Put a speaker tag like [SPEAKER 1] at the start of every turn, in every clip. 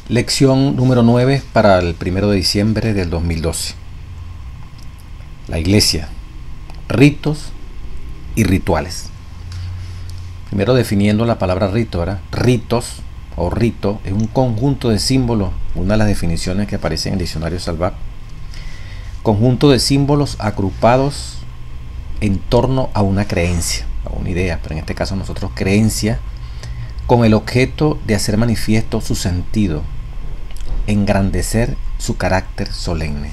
[SPEAKER 1] Lección número 9 para el 1 de diciembre del 2012. La Iglesia, ritos y rituales. Primero definiendo la palabra rito, ¿verdad? Ritos o rito es un conjunto de símbolos, una de las definiciones que aparece en el diccionario Salvat. Conjunto de símbolos agrupados en torno a una creencia, a una idea, pero en este caso nosotros creencia, con el objeto de hacer manifiesto su sentido, engrandecer su carácter solemne.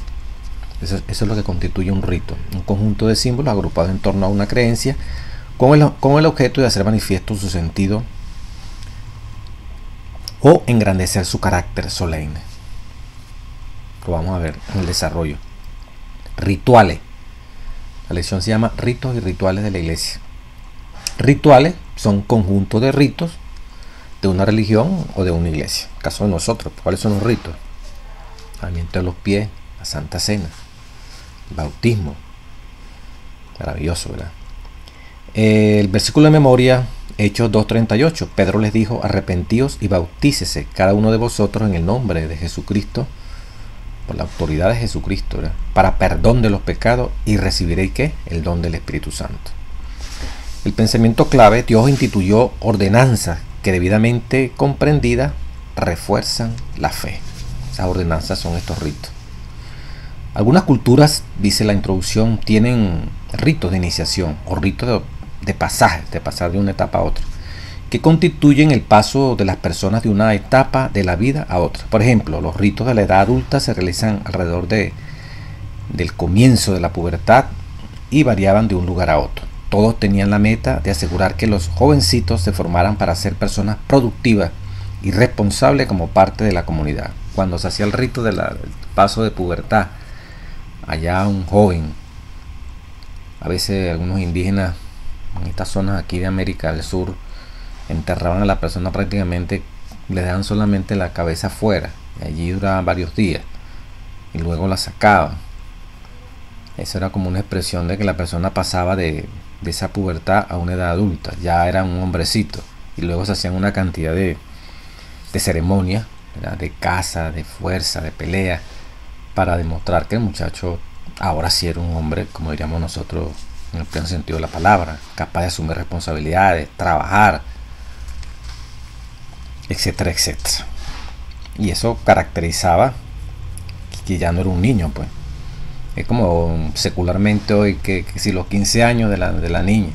[SPEAKER 1] Eso es lo que constituye un rito, un conjunto de símbolos agrupados en torno a una creencia con el objeto de hacer manifiesto su sentido o engrandecer su carácter solemne. Lo vamos a ver en el desarrollo. Rituales. La lección se llama Ritos y Rituales de la Iglesia. Rituales son conjuntos de ritos de una religión o de una iglesia. En el caso de nosotros, ¿cuáles son los ritos? Lavamiento de los pies, la Santa Cena, el bautismo. Maravilloso, ¿verdad? El versículo de memoria, Hechos 2:38. Pedro les dijo: arrepentíos y bautícese cada uno de vosotros en el nombre de Jesucristo, por la autoridad de Jesucristo, ¿verdad?, para perdón de los pecados, y recibiréis ¿qué? El don del Espíritu Santo. El pensamiento clave: Dios instituyó ordenanzas que debidamente comprendidas refuerzan la fe. Esas ordenanzas son estos ritos. Algunas culturas, dice la introducción, tienen ritos de iniciación o ritos de pasaje, de pasar de una etapa a otra, que constituyen el paso de las personas de una etapa de la vida a otra. Por ejemplo, los ritos de la edad adulta se realizan alrededor del comienzo de la pubertad y variaban de un lugar a otro. Todos tenían la meta de asegurar que los jovencitos se formaran para ser personas productivas y responsables como parte de la comunidad. Cuando se hacía el rito del paso de pubertad, allá un joven, a veces algunos indígenas en estas zonas aquí de América del Sur, enterraban a la persona prácticamente, le dejaban solamente la cabeza afuera, y allí duraban varios días, y luego la sacaban. Eso era como una expresión de que la persona pasaba de esa pubertad a una edad adulta, ya era un hombrecito, y luego se hacían una cantidad de ceremonias, ¿verdad?, de caza, de fuerza, de pelea, para demostrar que el muchacho ahora sí era un hombre, como diríamos nosotros en el pleno sentido de la palabra, capaz de asumir responsabilidades, trabajar, etcétera, etcétera. Y eso caracterizaba que ya no era un niño, pues. Es como secularmente hoy que si los 15 años de la niña,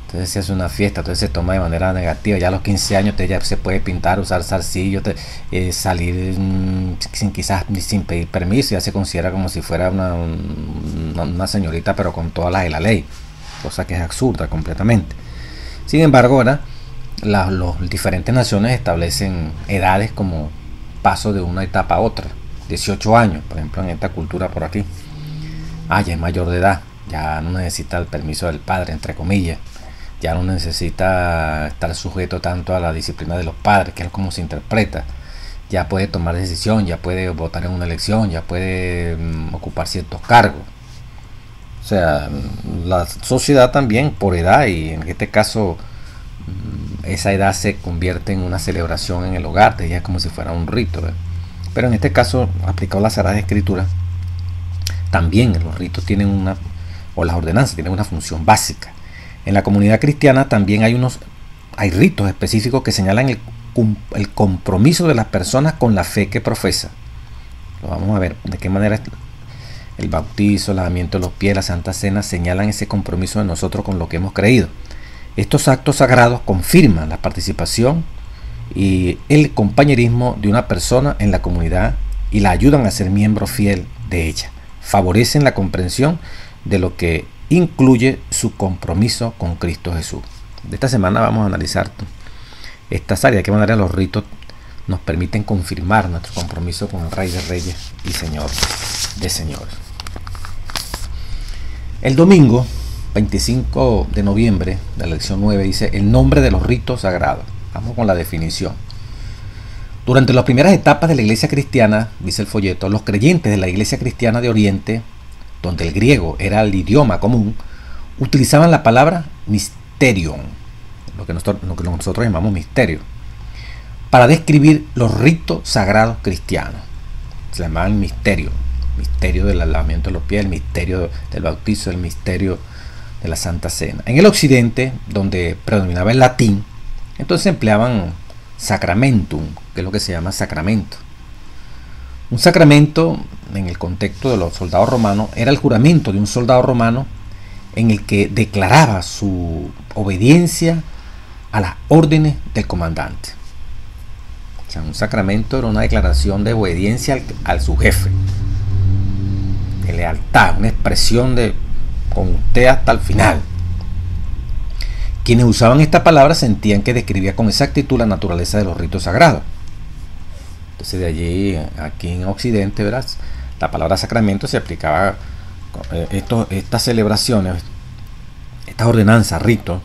[SPEAKER 1] entonces se hace una fiesta, entonces se toma de manera negativa. Ya a los 15 años ya se puede pintar, usar zarcillo, salir sin pedir permiso, ya se considera como si fuera una señorita, pero con todas las de la ley, cosa que es absurda completamente. Sin embargo, ¿verdad?, las diferentes naciones establecen edades como paso de una etapa a otra. 18 años, por ejemplo, en esta cultura por aquí. Ya es mayor de edad, ya no necesita el permiso del padre, entre comillas. Ya no necesita estar sujeto tanto a la disciplina de los padres, que es como se interpreta. Ya puede tomar decisión, ya puede votar en una elección, ya puede ocupar ciertos cargos. O sea, la sociedad también por edad, y en este caso esa edad se convierte en una celebración en el hogar, ya es como si fuera un rito, ¿verdad? Pero en este caso, aplicado a las Sagradas Escrituras, también los ritos tienen las ordenanzas tienen una función básica. En la comunidad cristiana también hay ritos específicos que señalan el compromiso de las personas con la fe que profesa. Lo vamos a ver de qué manera el bautizo, el lavamiento de los pies, la Santa Cena señalan ese compromiso de nosotros con lo que hemos creído. Estos actos sagrados confirman la participación y el compañerismo de una persona en la comunidad y la ayudan a ser miembro fiel de ella. Favorecen la comprensión de lo que incluye su compromiso con Cristo Jesús. De esta semana vamos a analizar estas áreas, de qué manera los ritos nos permiten confirmar nuestro compromiso con el Rey de Reyes y Señor de Señores. El domingo 25 de noviembre de la lección 9 dice: el nombre de los ritos sagrados. Vamos con la definición. Durante las primeras etapas de la iglesia cristiana, dice el folleto, los creyentes de la iglesia cristiana de Oriente, donde el griego era el idioma común, utilizaban la palabra mysterion, lo que nosotros llamamos misterio, para describir los ritos sagrados cristianos. Se llamaban misterio del lavamiento de los pies, el misterio del bautizo, el misterio de la Santa Cena. En el occidente, donde predominaba el latín, entonces empleaban sacramentum, que es lo que se llama sacramento. Un sacramento, en el contexto de los soldados romanos, era el juramento de un soldado romano en el que declaraba su obediencia a las órdenes del comandante. O sea, un sacramento era una declaración de obediencia a su jefe, de lealtad, una expresión de con usted hasta el final. Quienes usaban esta palabra sentían que describía con exactitud la naturaleza de los ritos sagrados. Entonces de allí, aquí en Occidente, verás, la palabra sacramento se aplicaba estas celebraciones, estas ordenanzas, ritos,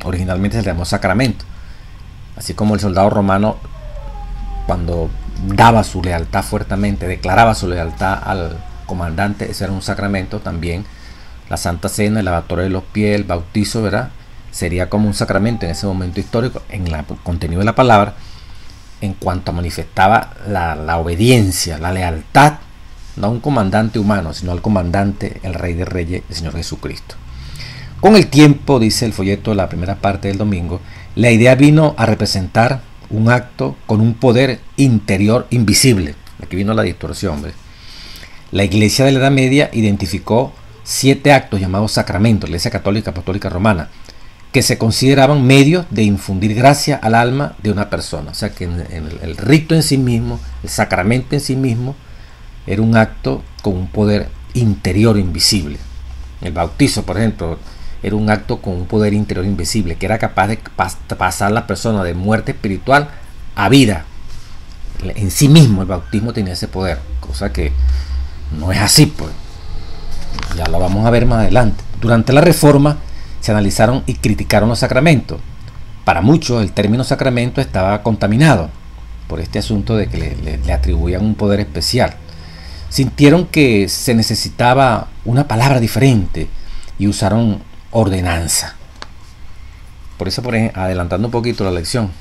[SPEAKER 1] originalmente se llamó sacramento. Así como el soldado romano, cuando daba su lealtad fuertemente, declaraba su lealtad al comandante, ese era un sacramento. También la Santa Cena, el lavatorio de los pies, el bautizo, ¿verdad?, sería como un sacramento en ese momento histórico, en el contenido de la palabra, en cuanto manifestaba la obediencia, la lealtad, no a un comandante humano, sino al comandante, el Rey de Reyes, el Señor Jesucristo. Con el tiempo, dice el folleto de la primera parte del domingo, la idea vino a representar un acto con un poder interior invisible. Aquí vino la distorsión, ¿ves? La Iglesia de la Edad Media identificó 7 actos llamados sacramentos, la Iglesia Católica Apostólica Romana, que se consideraban medios de infundir gracia al alma de una persona. O sea que el rito en sí mismo, el sacramento en sí mismo, era un acto con un poder interior invisible. El bautizo, por ejemplo, era un acto con un poder interior invisible, que era capaz de pasar a la persona de muerte espiritual a vida. En sí mismo el bautismo tenía ese poder, cosa que no es así, pues. Ya lo vamos a ver más adelante. Durante la Reforma se analizaron y criticaron los sacramentos. Para muchos el término sacramento estaba contaminado por este asunto de que le atribuían un poder especial. Sintieron que se necesitaba una palabra diferente y usaron ordenanza. Por eso, adelantando un poquito la lección,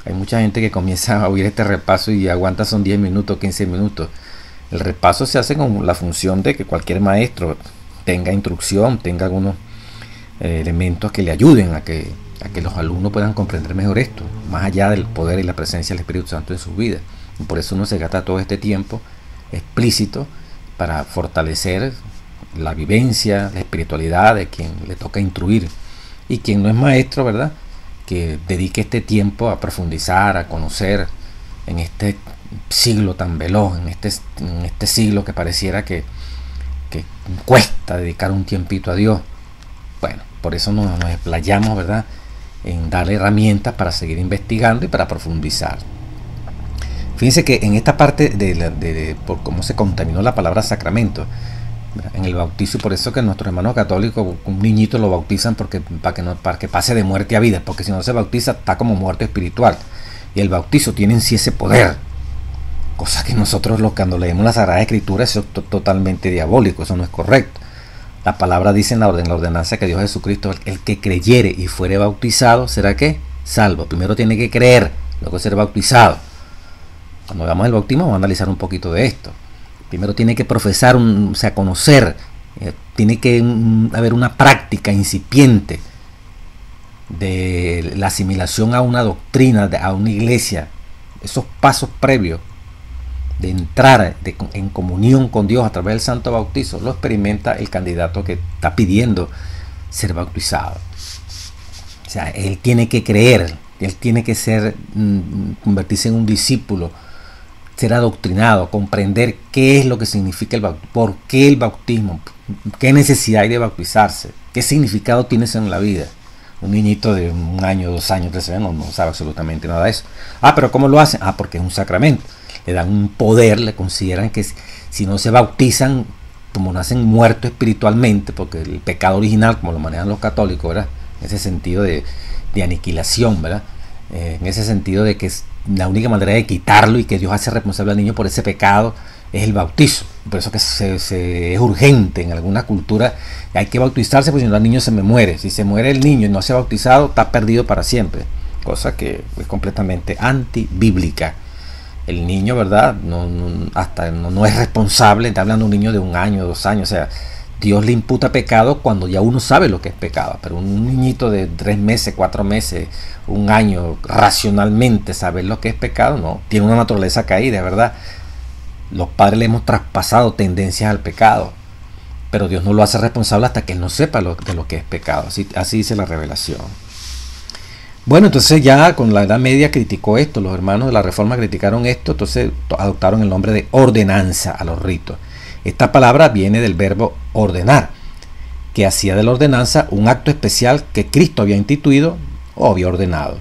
[SPEAKER 1] hay mucha gente que comienza a oír este repaso y aguanta, son 10 minutos, 15 minutos. El repaso se hace con la función de que cualquier maestro tenga instrucción, tenga algunos elementos que le ayuden a que los alumnos puedan comprender mejor esto, más allá del poder y la presencia del Espíritu Santo en sus vidas. Y por eso uno se gasta todo este tiempo explícito para fortalecer la vivencia, la espiritualidad de quien le toca instruir, y quien no es maestro, ¿verdad?, que dedique este tiempo a profundizar, a conocer en este siglo tan veloz, en este siglo que pareciera que cuesta dedicar un tiempito a Dios. Bueno, por eso nos explayamos, ¿verdad?, en darle herramientas para seguir investigando y para profundizar. Fíjense que en esta parte por cómo se contaminó la palabra sacramento, en el bautizo, y por eso que nuestros hermanos católicos, un niñito lo bautizan para que pase de muerte a vida, porque si no se bautiza está como muerto espiritual, y el bautizo tiene en sí ese poder, cosa que nosotros cuando leemos la Sagrada Escritura, eso es totalmente diabólico, eso no es correcto. La palabra dice en la ordenanza que Dios Jesucristo, el que creyere y fuere bautizado, ¿será qué? Salvo. Primero tiene que creer, luego ser bautizado. Cuando veamos el bautismo vamos a analizar un poquito de esto. Primero tiene que profesar, o sea, conocer, tiene que haber una práctica incipiente de la asimilación a una doctrina, a una iglesia. Esos pasos previos de entrar en comunión con Dios a través del santo bautizo lo experimenta el candidato que está pidiendo ser bautizado. O sea, él tiene que creer, él tiene que convertirse en un discípulo, ser adoctrinado, comprender qué es lo que significa el bautismo, por qué el bautismo, qué necesidad hay de bautizarse, qué significado tiene eso en la vida. Un niñito de 1 año, 2 años, 3 años no sabe absolutamente nada de eso. Pero ¿cómo lo hacen? Porque es un sacramento. Le dan un poder, le consideran que si no se bautizan, como nacen muertos espiritualmente, porque el pecado original, como lo manejan los católicos, ¿verdad?, en ese sentido de aniquilación, ¿verdad?, en ese sentido de que la única manera de quitarlo y que Dios hace responsable al niño por ese pecado es el bautizo. Por eso que es urgente en alguna cultura, hay que bautizarse, porque si no el niño se me muere. Si se muere el niño y no se ha bautizado, está perdido para siempre. cosa que es completamente antibíblica. El niño, ¿verdad? No es responsable. Está hablando de un niño de 1 año, 2 años. O sea, Dios le imputa pecado cuando ya uno sabe lo que es pecado. Pero un niñito de 3 meses, 4 meses, 1 año, racionalmente saber lo que es pecado, no. Tiene una naturaleza caída, ¿verdad? Los padres le hemos traspasado tendencias al pecado. Pero Dios no lo hace responsable hasta que él no sepa de lo que es pecado. Así dice la revelación. Bueno, entonces ya con la Edad Media criticó esto, los hermanos de la Reforma criticaron esto, entonces adoptaron el nombre de ordenanza a los ritos. Esta palabra viene del verbo ordenar, que hacía de la ordenanza un acto especial que Cristo había instituido o había ordenado.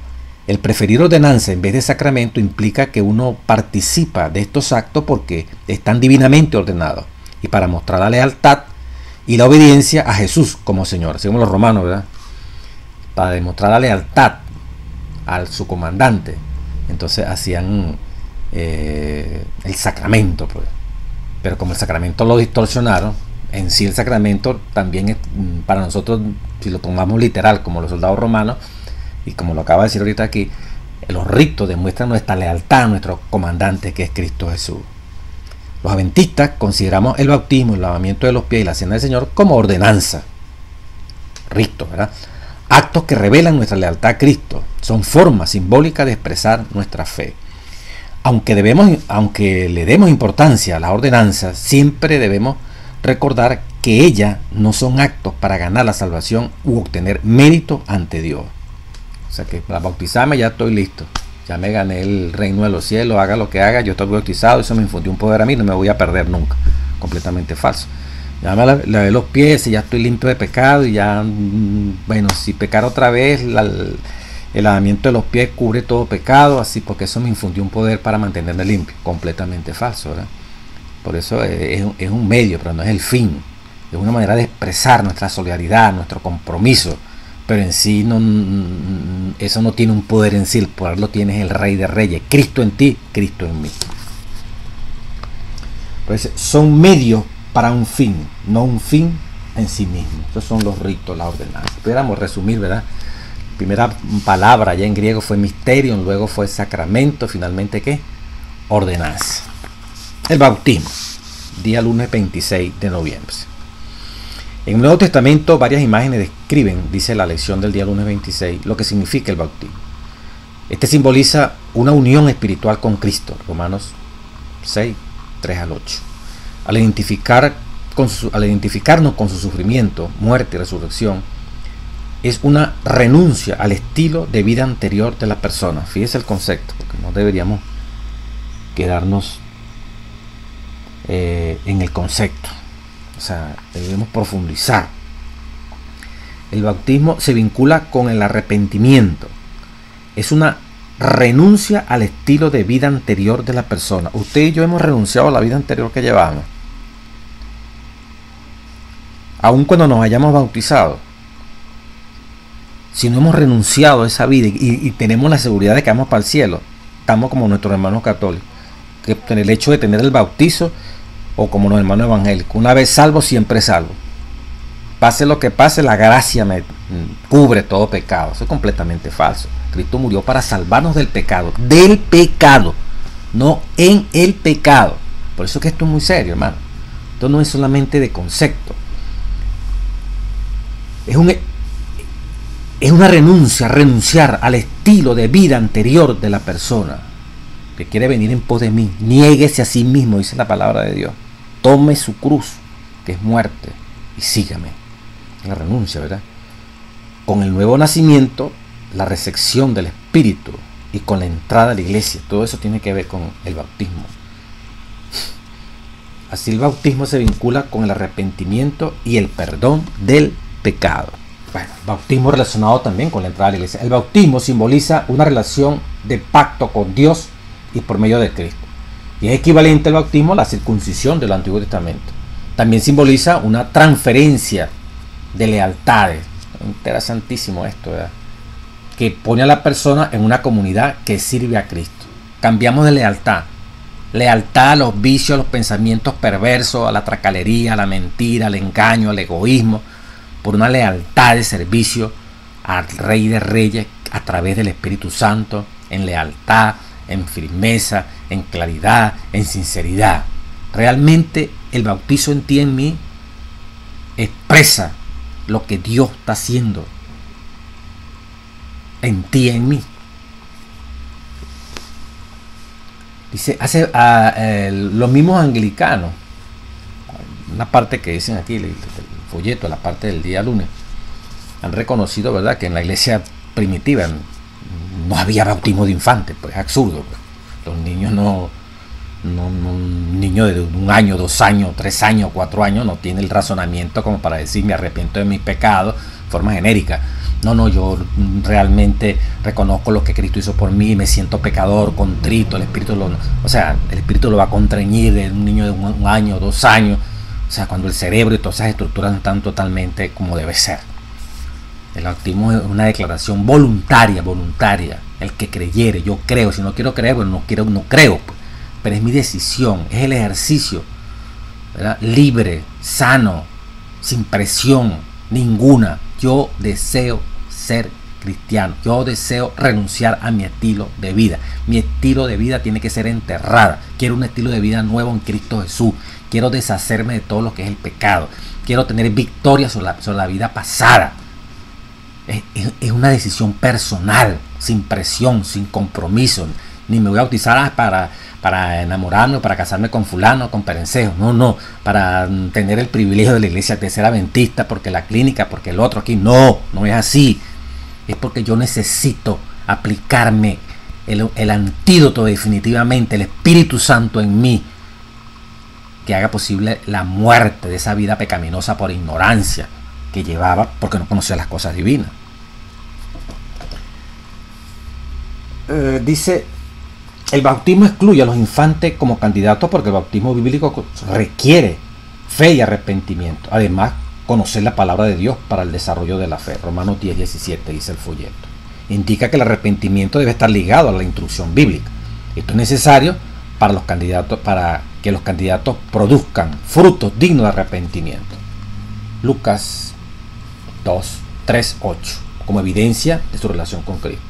[SPEAKER 1] El preferir ordenanza en vez de sacramento implica que uno participa de estos actos porque están divinamente ordenados y para mostrar la lealtad y la obediencia a Jesús como Señor, según los romanos, ¿verdad? Para demostrar la lealtad a su comandante, entonces hacían el sacramento, pues. Pero como el sacramento lo distorsionaron, en sí el sacramento también es, para nosotros, si lo tomamos literal como los soldados romanos, y como lo acaba de decir ahorita aquí, los ritos demuestran nuestra lealtad a nuestro comandante, que es Cristo Jesús. Los adventistas consideramos el bautismo, el lavamiento de los pies y la cena del Señor como ordenanza, ritos, ¿verdad? Actos que revelan nuestra lealtad a Cristo. Son formas simbólicas de expresar nuestra fe. Aunque le demos importancia a las ordenanzas, siempre debemos recordar que ellas no son actos para ganar la salvación u obtener mérito ante Dios. O sea que para bautizarme ya estoy listo. Ya me gané el reino de los cielos, haga lo que haga, yo estoy bautizado, eso me infundió un poder a mí, no me voy a perder nunca. Completamente falso. Ya me lavé los pies y ya estoy limpio de pecado y ya, bueno, si pecar otra vez, el lavamiento de los pies cubre todo pecado, así porque eso me infundió un poder para mantenerme limpio. Completamente falso, ¿verdad? Por eso es un medio, pero no es el fin. Es una manera de expresar nuestra solidaridad, nuestro compromiso, pero en sí eso no tiene un poder en sí. El poder lo tiene el Rey de Reyes, Cristo en ti, Cristo en mí. Pues son medios para un fin, no un fin en sí mismo. Estos son los ritos, la ordenanza. Pudiéramos resumir, ¿verdad? Primera palabra ya en griego fue mysterion, luego fue sacramento, finalmente ¿qué? Ordenanza. El bautismo, día lunes 26 de noviembre. En el Nuevo Testamento varias imágenes describen, dice la lección del día lunes 26, lo que significa el bautismo. Este simboliza una unión espiritual con Cristo, Romanos 6, 3 al 8. Al identificarnos con su sufrimiento, muerte y resurrección, es una renuncia al estilo de vida anterior de la persona. Fíjese el concepto, porque no deberíamos quedarnos en el concepto. O sea, debemos profundizar. El bautismo se vincula con el arrepentimiento. Es una renuncia al estilo de vida anterior de la persona. Usted y yo hemos renunciado a la vida anterior que llevamos. Aun cuando nos hayamos bautizado, si no hemos renunciado a esa vida y tenemos la seguridad de que vamos para el cielo, estamos como nuestros hermanos católicos, que en el hecho de tener el bautizo, o como los hermanos evangélicos, una vez salvo, siempre salvo. Pase lo que pase, la gracia me cubre todo pecado. Eso es completamente falso. Cristo murió para salvarnos del pecado, no en el pecado. Por eso que esto es muy serio, hermano. Esto no es solamente de concepto. Es una renunciar al estilo de vida anterior de la persona que quiere venir en pos de mí. Niéguese a sí mismo, dice la palabra de Dios. Tome su cruz, que es muerte, y sígame. La renuncia, ¿verdad? Con el nuevo nacimiento, la recepción del Espíritu y con la entrada a la iglesia, todo eso tiene que ver con el bautismo. Así el bautismo se vincula con el arrepentimiento y el perdón del pecado. Bueno, bautismo relacionado también con la entrada a la iglesia. El bautismo simboliza una relación de pacto con Dios y por medio de Cristo. Y es equivalente al bautismo a la circuncisión del Antiguo Testamento. También simboliza una transferencia de lealtades. Interesantísimo esto, ¿verdad? Que pone a la persona en una comunidad que sirve a Cristo. Cambiamos de lealtad. Lealtad a los vicios, a los pensamientos perversos, a la tracalería, a la mentira, al engaño, al egoísmo, por una lealtad de servicio al Rey de Reyes a través del Espíritu Santo, en lealtad, en firmeza, en claridad, en sinceridad. Realmente el bautizo en ti y en mí expresa lo que Dios está haciendo en ti y en mí. Dice, los mismos anglicanos, una parte que dicen aquí, el folleto, la parte del día lunes, han reconocido, ¿verdad?, que en la iglesia primitiva no había bautismo de infantes. Pues es absurdo, pues. Los niños un niño de 1 año, 2 años, 3 años, 4 años no tiene el razonamiento como para decir me arrepiento de mis pecados de forma genérica. No, yo realmente reconozco lo que Cristo hizo por mí, me siento pecador, contrito, el Espíritu el Espíritu lo va a contrañir de un niño de 1 año, 2 años, o sea, cuando el cerebro y todas esas estructuras no están totalmente como debe ser. El bautismo es una declaración voluntaria. El que creyere, yo creo, si no quiero creer, bueno, no creo, pues. Pero es mi decisión, es el ejercicio, ¿verdad?, libre, sano, sin presión ninguna. Yo deseo ser cristiano, yo deseo renunciar a mi estilo de vida. Mi estilo de vida tiene que ser enterrada. Quiero un estilo de vida nuevo en Cristo Jesús. Quiero deshacerme de todo lo que es el pecado. Quiero tener victoria sobre la vida pasada. Es una decisión personal, sin presión, sin compromiso. Ni me voy a bautizar para enamorarme, para casarme con fulano, con perencejo. No, para tener el privilegio de la iglesia de ser adventista, porque la clínica, porque el otro aquí. No es así. Es porque yo necesito aplicarme el antídoto definitivamente, el Espíritu Santo en mí, que haga posible la muerte de esa vida pecaminosa por ignorancia que llevaba porque no conocía las cosas divinas. Dice, el bautismo excluye a los infantes como candidatos porque el bautismo bíblico requiere fe y arrepentimiento. Además, conocer la palabra de Dios para el desarrollo de la fe. Romanos 10:17 dice el folleto. Indica que el arrepentimiento debe estar ligado a la instrucción bíblica. Esto es necesario para que los candidatos produzcan frutos dignos de arrepentimiento. Lucas 2:3-8, como evidencia de su relación con Cristo.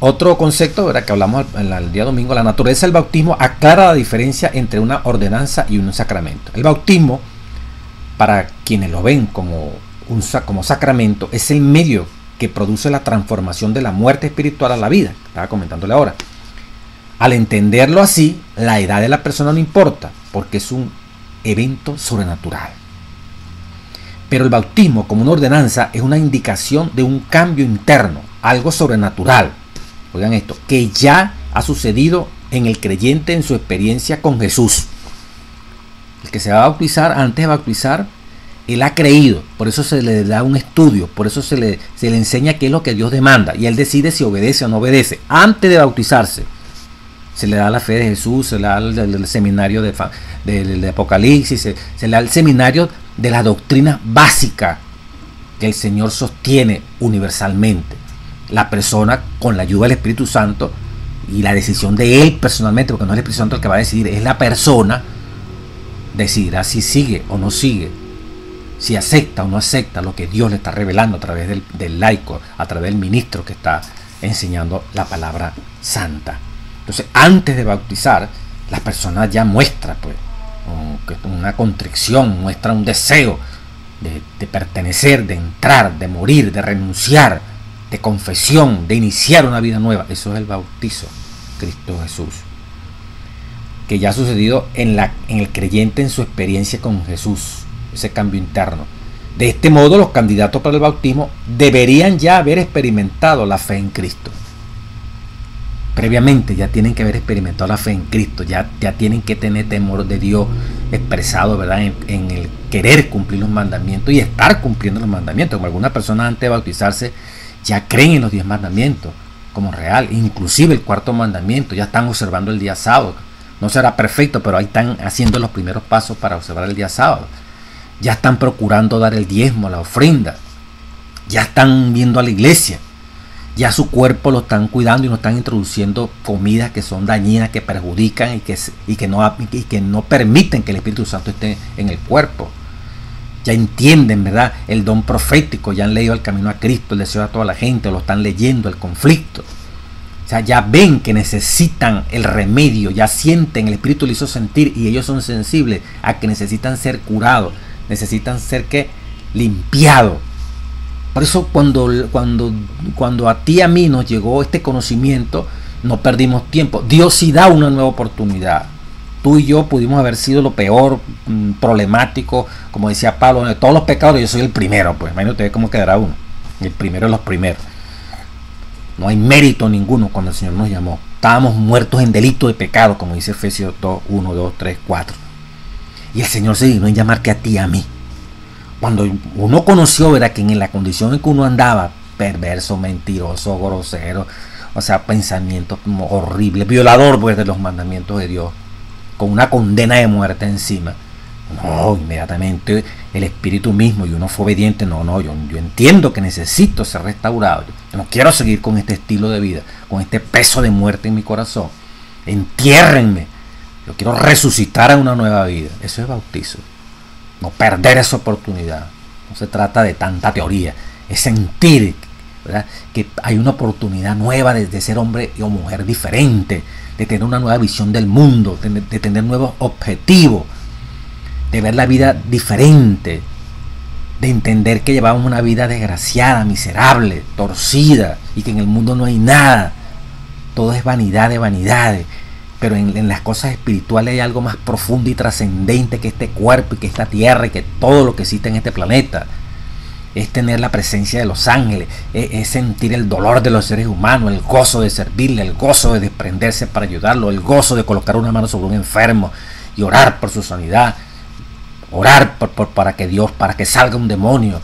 [SPEAKER 1] Otro concepto, ¿verdad?, que hablamos el día domingo, la naturaleza del bautismo aclara la diferencia entre una ordenanza y un sacramento. El bautismo, para quienes lo ven como sacramento, es el medio que produce la transformación de la muerte espiritual a la vida. Estaba comentándole ahora. Al entenderlo así, la edad de la persona no importa, porque es un evento sobrenatural. Pero el bautismo, como una ordenanza, es una indicación de un cambio interno, algo sobrenatural. Oigan esto, que ya ha sucedido en el creyente en su experiencia con Jesús. El que se va a bautizar, antes de bautizar, él ha creído, por eso se le da un estudio, por eso se le enseña qué es lo que Dios demanda, y él decide si obedece o no obedece. Antes de bautizarse, se le da la fe de Jesús, se le da el seminario de Apocalipsis, se le da el seminario de la doctrina básica que el Señor sostiene universalmente. La persona, con la ayuda del Espíritu Santo y la decisión de él personalmente, porque no es el Espíritu Santo el que va a decidir, es la persona, decidirá si sigue o no sigue, si acepta o no acepta lo que Dios le está revelando a través del laico, a través del ministro que está enseñando la palabra santa. Entonces, antes de bautizar, la persona ya muestra pues una contrición, muestra un deseo de pertenecer, de entrar, de morir, de renunciar, de confesión, de iniciar una vida nueva. Eso es el bautizo, Cristo Jesús, que ya ha sucedido en el creyente en su experiencia con Jesús, ese cambio interno. De este modo, los candidatos para el bautismo deberían ya haber experimentado la fe en Cristo. Previamente ya tienen que haber experimentado la fe en Cristo, ya tienen que tener temor de Dios expresado, ¿verdad?, en el querer cumplir los mandamientos y estar cumpliendo los mandamientos. Como algunas personas antes de bautizarse ya creen en los 10 mandamientos como real, inclusive el 4.º mandamiento, ya están observando el día sábado. No será perfecto, pero ahí están haciendo los primeros pasos para observar el día sábado. Ya están procurando dar el diezmo, la ofrenda, ya están viendo a la iglesia, ya su cuerpo lo están cuidando y no están introduciendo comidas que son dañinas, que perjudican y que no permiten que el Espíritu Santo esté en el cuerpo. ya entienden, ¿verdad?, el don profético, ya han leído El Camino a Cristo, El Deseo a toda la gente, lo están leyendo, el conflicto. O sea, ya ven que necesitan el remedio, ya sienten, el Espíritu les hizo sentir y ellos son sensibles a que necesitan ser curados, necesitan ser ¿qué? Limpiados. Por eso cuando a ti y a mí nos llegó este conocimiento, no perdimos tiempo. Dios sí da una nueva oportunidad. Tú y yo pudimos haber sido lo peor, problemático, como decía Pablo, de todos los pecados yo soy el primero, pues imagínate cómo quedará uno. El primero de los primeros. No hay mérito ninguno cuando el Señor nos llamó. Estábamos muertos en delito de pecado, como dice Efesios 2, 1, 2, 3, 4. Y el Señor se dignó en llamarte a ti y a mí. Cuando uno conoció, ¿verdad?, que en la condición en que uno andaba, perverso, mentiroso, grosero, o sea, pensamientos horribles, violador, pues, de los mandamientos de Dios, con una condena de muerte encima. No, inmediatamente el Espíritu mismo, y uno fue obediente. Yo entiendo que necesito ser restaurado. Yo no quiero seguir con este estilo de vida, con este peso de muerte en mi corazón. Entiérrenme. Yo quiero resucitar a una nueva vida. Eso es bautizo. No perder esa oportunidad. No se trata de tanta teoría. Es sentir, ¿verdad?, que hay una oportunidad nueva de ser hombre o mujer diferente, de tener una nueva visión del mundo, de tener nuevos objetivos, de ver la vida diferente, de entender que llevamos una vida desgraciada, miserable, torcida, y que en el mundo no hay nada. Todo es vanidad de vanidades. Pero en las cosas espirituales hay algo más profundo y trascendente que este cuerpo y que esta tierra y que todo lo que existe en este planeta. Es tener la presencia de los ángeles, es sentir el dolor de los seres humanos, el gozo de servirle, el gozo de desprenderse para ayudarlo, el gozo de colocar una mano sobre un enfermo y orar por su sanidad, orar para que salga un demonio.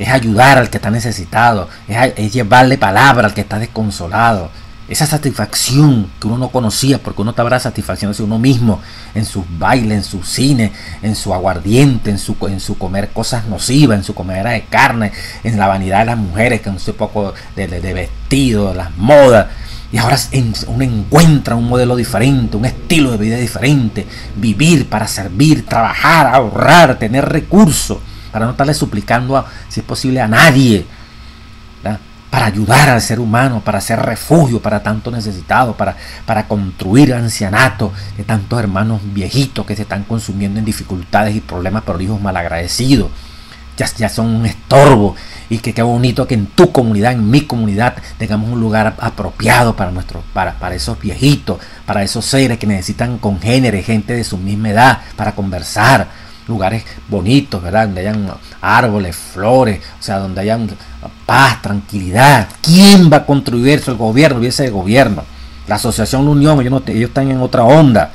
[SPEAKER 1] Es ayudar al que está necesitado, es llevarle palabra al que está desconsolado. Esa satisfacción que uno no conocía, porque uno estaba satisfaciéndose uno mismo en sus bailes, en su cine, en su aguardiente, en su comer cosas nocivas, en su comedera de carne, en la vanidad de las mujeres, que no sé poco de vestido, de las modas. Y ahora uno encuentra un modelo diferente, un estilo de vida diferente, vivir para servir, trabajar, ahorrar, tener recursos, para no estarle suplicando, si es posible, a nadie, ¿verdad?, para ayudar al ser humano, para ser refugio para tanto necesitado, para construir ancianato de tantos hermanos viejitos que se están consumiendo en dificultades y problemas por hijos malagradecidos. Ya son un estorbo, y que qué bonito que en tu comunidad, en mi comunidad, tengamos un lugar apropiado para esos viejitos, para esos seres que necesitan congéneres, gente de su misma edad, para conversar. Lugares bonitos, ¿verdad?, donde hayan árboles, flores, o sea, donde hayan paz, tranquilidad. ¿Quién va a contribuir eso? El gobierno, olvídese del gobierno. La asociación La Unión, ellos están en otra onda.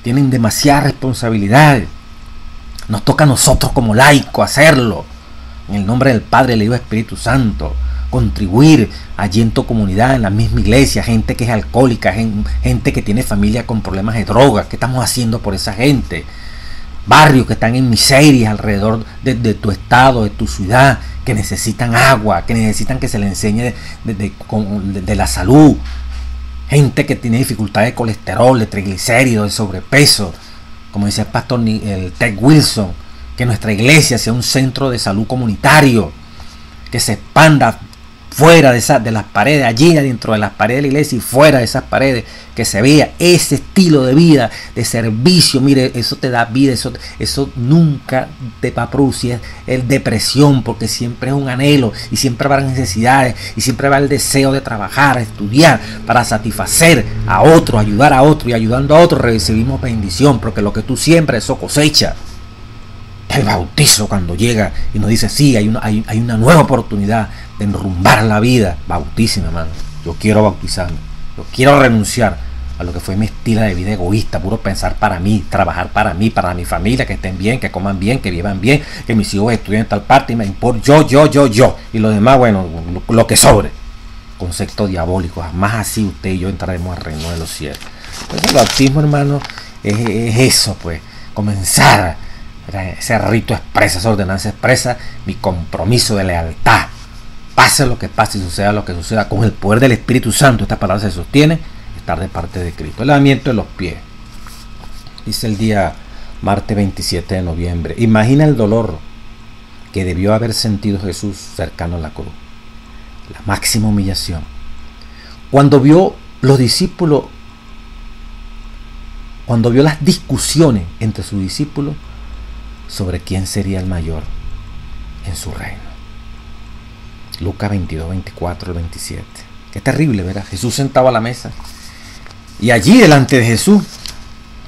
[SPEAKER 1] Tienen demasiadas responsabilidades. Nos toca a nosotros como laicos hacerlo. En el nombre del Padre, del Hijo y del Espíritu Santo. Contribuir allí en tu comunidad, en la misma iglesia, gente que es alcohólica, gente que tiene familia con problemas de drogas. ¿Qué estamos haciendo por esa gente? Barrios que están en miseria alrededor de tu estado, de tu ciudad, que necesitan agua, que necesitan que se les enseñe de la salud. Gente que tiene dificultades de colesterol, de triglicéridos, de sobrepeso. Como dice el pastor Ted Wilson, que nuestra iglesia sea un centro de salud comunitario, que se expanda fuera de las paredes, allí adentro de las paredes de la iglesia y fuera de esas paredes, que se vea ese estilo de vida, de servicio. Mire, eso te da vida, eso nunca te va a producir depresión, porque siempre es un anhelo y siempre va a haber necesidades y siempre va el deseo de trabajar, estudiar para satisfacer a otro, ayudar a otro, y ayudando a otro recibimos bendición, porque lo que tú siembras, eso cosecha. El bautizo, cuando llega y nos dice, sí, hay una nueva oportunidad de enrumbar la vida, bautísime, hermano. Yo quiero bautizarme, yo quiero renunciar a lo que fue mi estilo de vida egoísta, puro pensar para mí, trabajar para mí, para mi familia, que estén bien, que coman bien, que vivan bien, que mis hijos estudien en tal parte, y me importa yo, y lo demás, bueno, lo que sobre. Concepto diabólico, jamás así usted y yo entraremos al reino de los cielos. Entonces, el bautismo, hermano, es eso, pues, comenzar. Ese rito expresa, esa ordenanza expresa mi compromiso de lealtad. Pase lo que pase y suceda lo que suceda, con el poder del Espíritu Santo, esta palabra se sostiene, estar de parte de Cristo. El lavamiento de los pies. Dice el día martes 27 de noviembre. Imagina el dolor que debió haber sentido Jesús cercano a la cruz. La máxima humillación. Cuando vio los discípulos, cuando vio las discusiones entre sus discípulos sobre quién sería el mayor en su reino. Lucas 22, 24 al 27. Qué terrible, ¿verdad? Jesús sentado a la mesa y allí delante de Jesús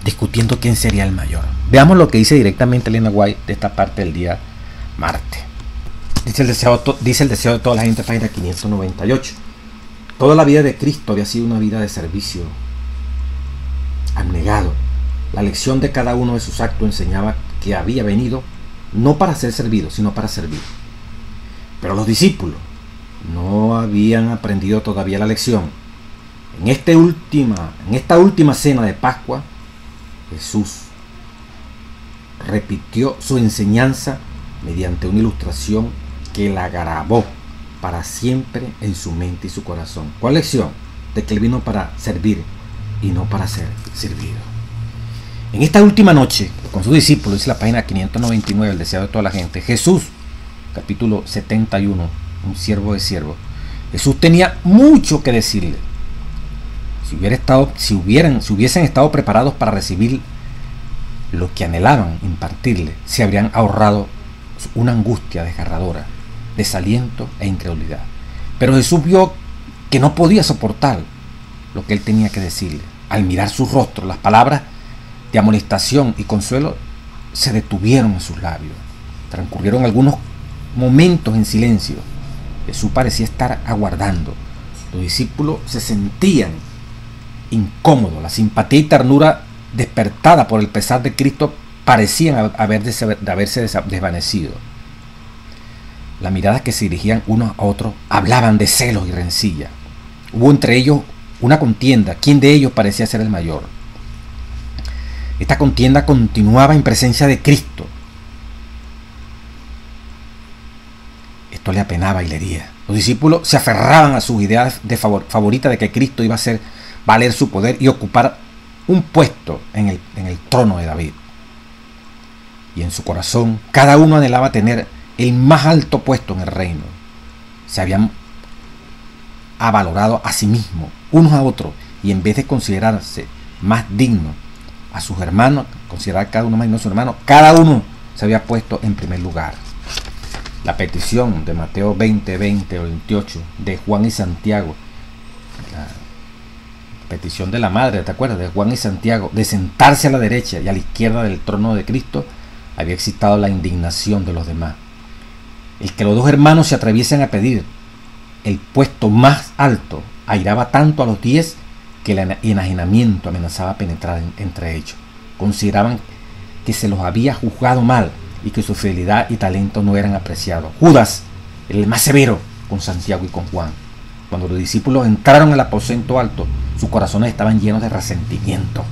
[SPEAKER 1] discutiendo quién sería el mayor. Veamos lo que dice directamente Elena White de esta parte del día martes. Dice el deseo de toda la gente, página 598. Toda la vida de Cristo había sido una vida de servicio abnegado. La lección de cada uno de sus actos enseñaba que había venido no para ser servido, sino para servir. Pero los discípulos no habían aprendido todavía la lección. En esta última cena de Pascua, Jesús repitió su enseñanza mediante una ilustración que la grabó para siempre en su mente y su corazón. ¿Cuál lección? De que Él vino para servir y no para ser servido. En esta última noche, con sus discípulos, dice la página 599, el deseo de toda la gente, Jesús, capítulo 71, un siervo de siervos, Jesús tenía mucho que decirle. Si hubiesen estado preparados para recibir lo que anhelaban impartirle, se habrían ahorrado una angustia desgarradora, desaliento e incredulidad. Pero Jesús vio que no podía soportar lo que él tenía que decirle. Al mirar su rostro, las palabras de amonestación y consuelo se detuvieron en sus labios. Transcurrieron algunos momentos en silencio. Jesús parecía estar aguardando. Los discípulos se sentían incómodos. La simpatía y ternura despertada por el pesar de Cristo parecían haberse desvanecido. Las miradas que se dirigían unos a otros hablaban de celos y rencilla. Hubo entre ellos una contienda. ¿Quién de ellos parecía ser el mayor? Esta contienda continuaba en presencia de Cristo. Esto le apenaba y le hería. Los discípulos se aferraban a sus ideas favoritas de que Cristo iba a hacer valer su poder y ocupar un puesto en el trono de David. Y en su corazón, cada uno anhelaba tener el más alto puesto en el reino. Se habían avalorado a sí mismos, unos a otros, y en vez de considerarse más dignos a sus hermanos, considerar cada uno más digno a su hermano, cada uno se había puesto en primer lugar. La petición de Mateo 20, 20 o 28 de Juan y Santiago, la petición de la madre, ¿te acuerdas? De Juan y Santiago, de sentarse a la derecha y a la izquierda del trono de Cristo, había excitado la indignación de los demás. El que los dos hermanos se atreviesen a pedir el puesto más alto airaba tanto a los 10 que el enajenamiento amenazaba penetrar entre ellos. Consideraban que se los había juzgado mal y que su fidelidad y talento no eran apreciados. Judas, el más severo con Santiago y con Juan. Cuando los discípulos entraron al aposento alto, sus corazones estaban llenos de resentimiento.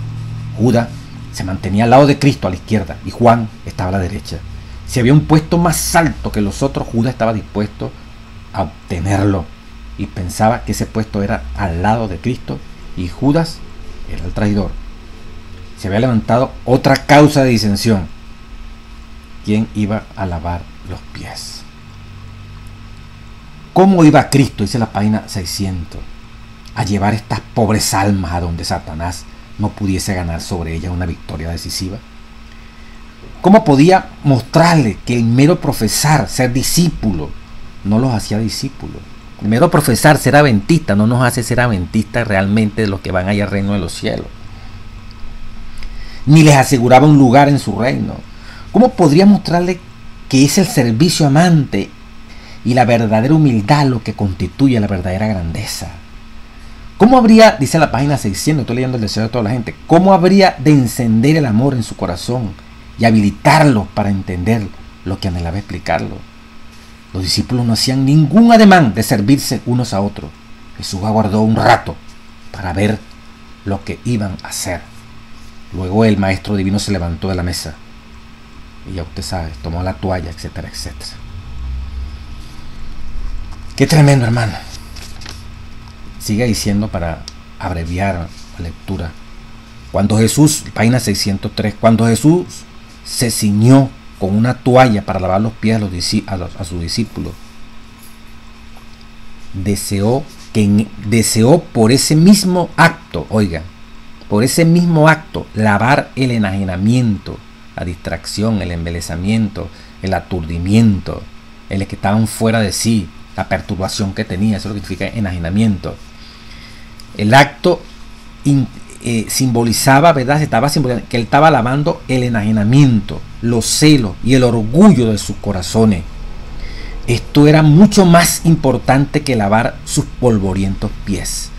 [SPEAKER 1] Judas se mantenía al lado de Cristo a la izquierda y Juan estaba a la derecha. Si había un puesto más alto que los otros, Judas estaba dispuesto a obtenerlo y pensaba que ese puesto era al lado de Cristo y Judas era el traidor. Se había levantado otra causa de disensión. ¿Quién iba a lavar los pies? ¿Cómo iba Cristo, dice la página 600, a llevar estas pobres almas a donde Satanás no pudiese ganar sobre ellas una victoria decisiva? ¿Cómo podía mostrarle que el mero profesar ser discípulo no los hacía discípulos? El mero profesar ser adventista no nos hace ser adventistas realmente de los que van allá al reino de los cielos. Ni les aseguraba un lugar en su reino. ¿Cómo podría mostrarle que es el servicio amante y la verdadera humildad lo que constituye la verdadera grandeza? ¿Cómo habría, dice la página 600, estoy leyendo el deseo de toda la gente, cómo habría de encender el amor en su corazón y habilitarlo para entender lo que anhelaba explicarlo? Los discípulos no hacían ningún ademán de servirse unos a otros. Jesús aguardó un rato para ver lo que iban a hacer. Luego el maestro divino se levantó de la mesa y ya usted sabe, tomó la toalla, etcétera, etcétera. Qué tremendo, hermano. Sigue diciendo para abreviar la lectura. Cuando Jesús, página 603, cuando Jesús se ciñó con una toalla para lavar los pies a sus discípulos, deseó por ese mismo acto, oigan, por ese mismo acto, lavar el enajenamiento, la distracción, el embelesamiento, el aturdimiento, el que estaban fuera de sí, la perturbación que tenía. Eso es lo que significa enajenamiento. El acto simbolizaba, ¿verdad? Estaba simbolizando que él estaba lavando el enajenamiento, los celos y el orgullo de sus corazones. Esto era mucho más importante que lavar sus polvorientos pies.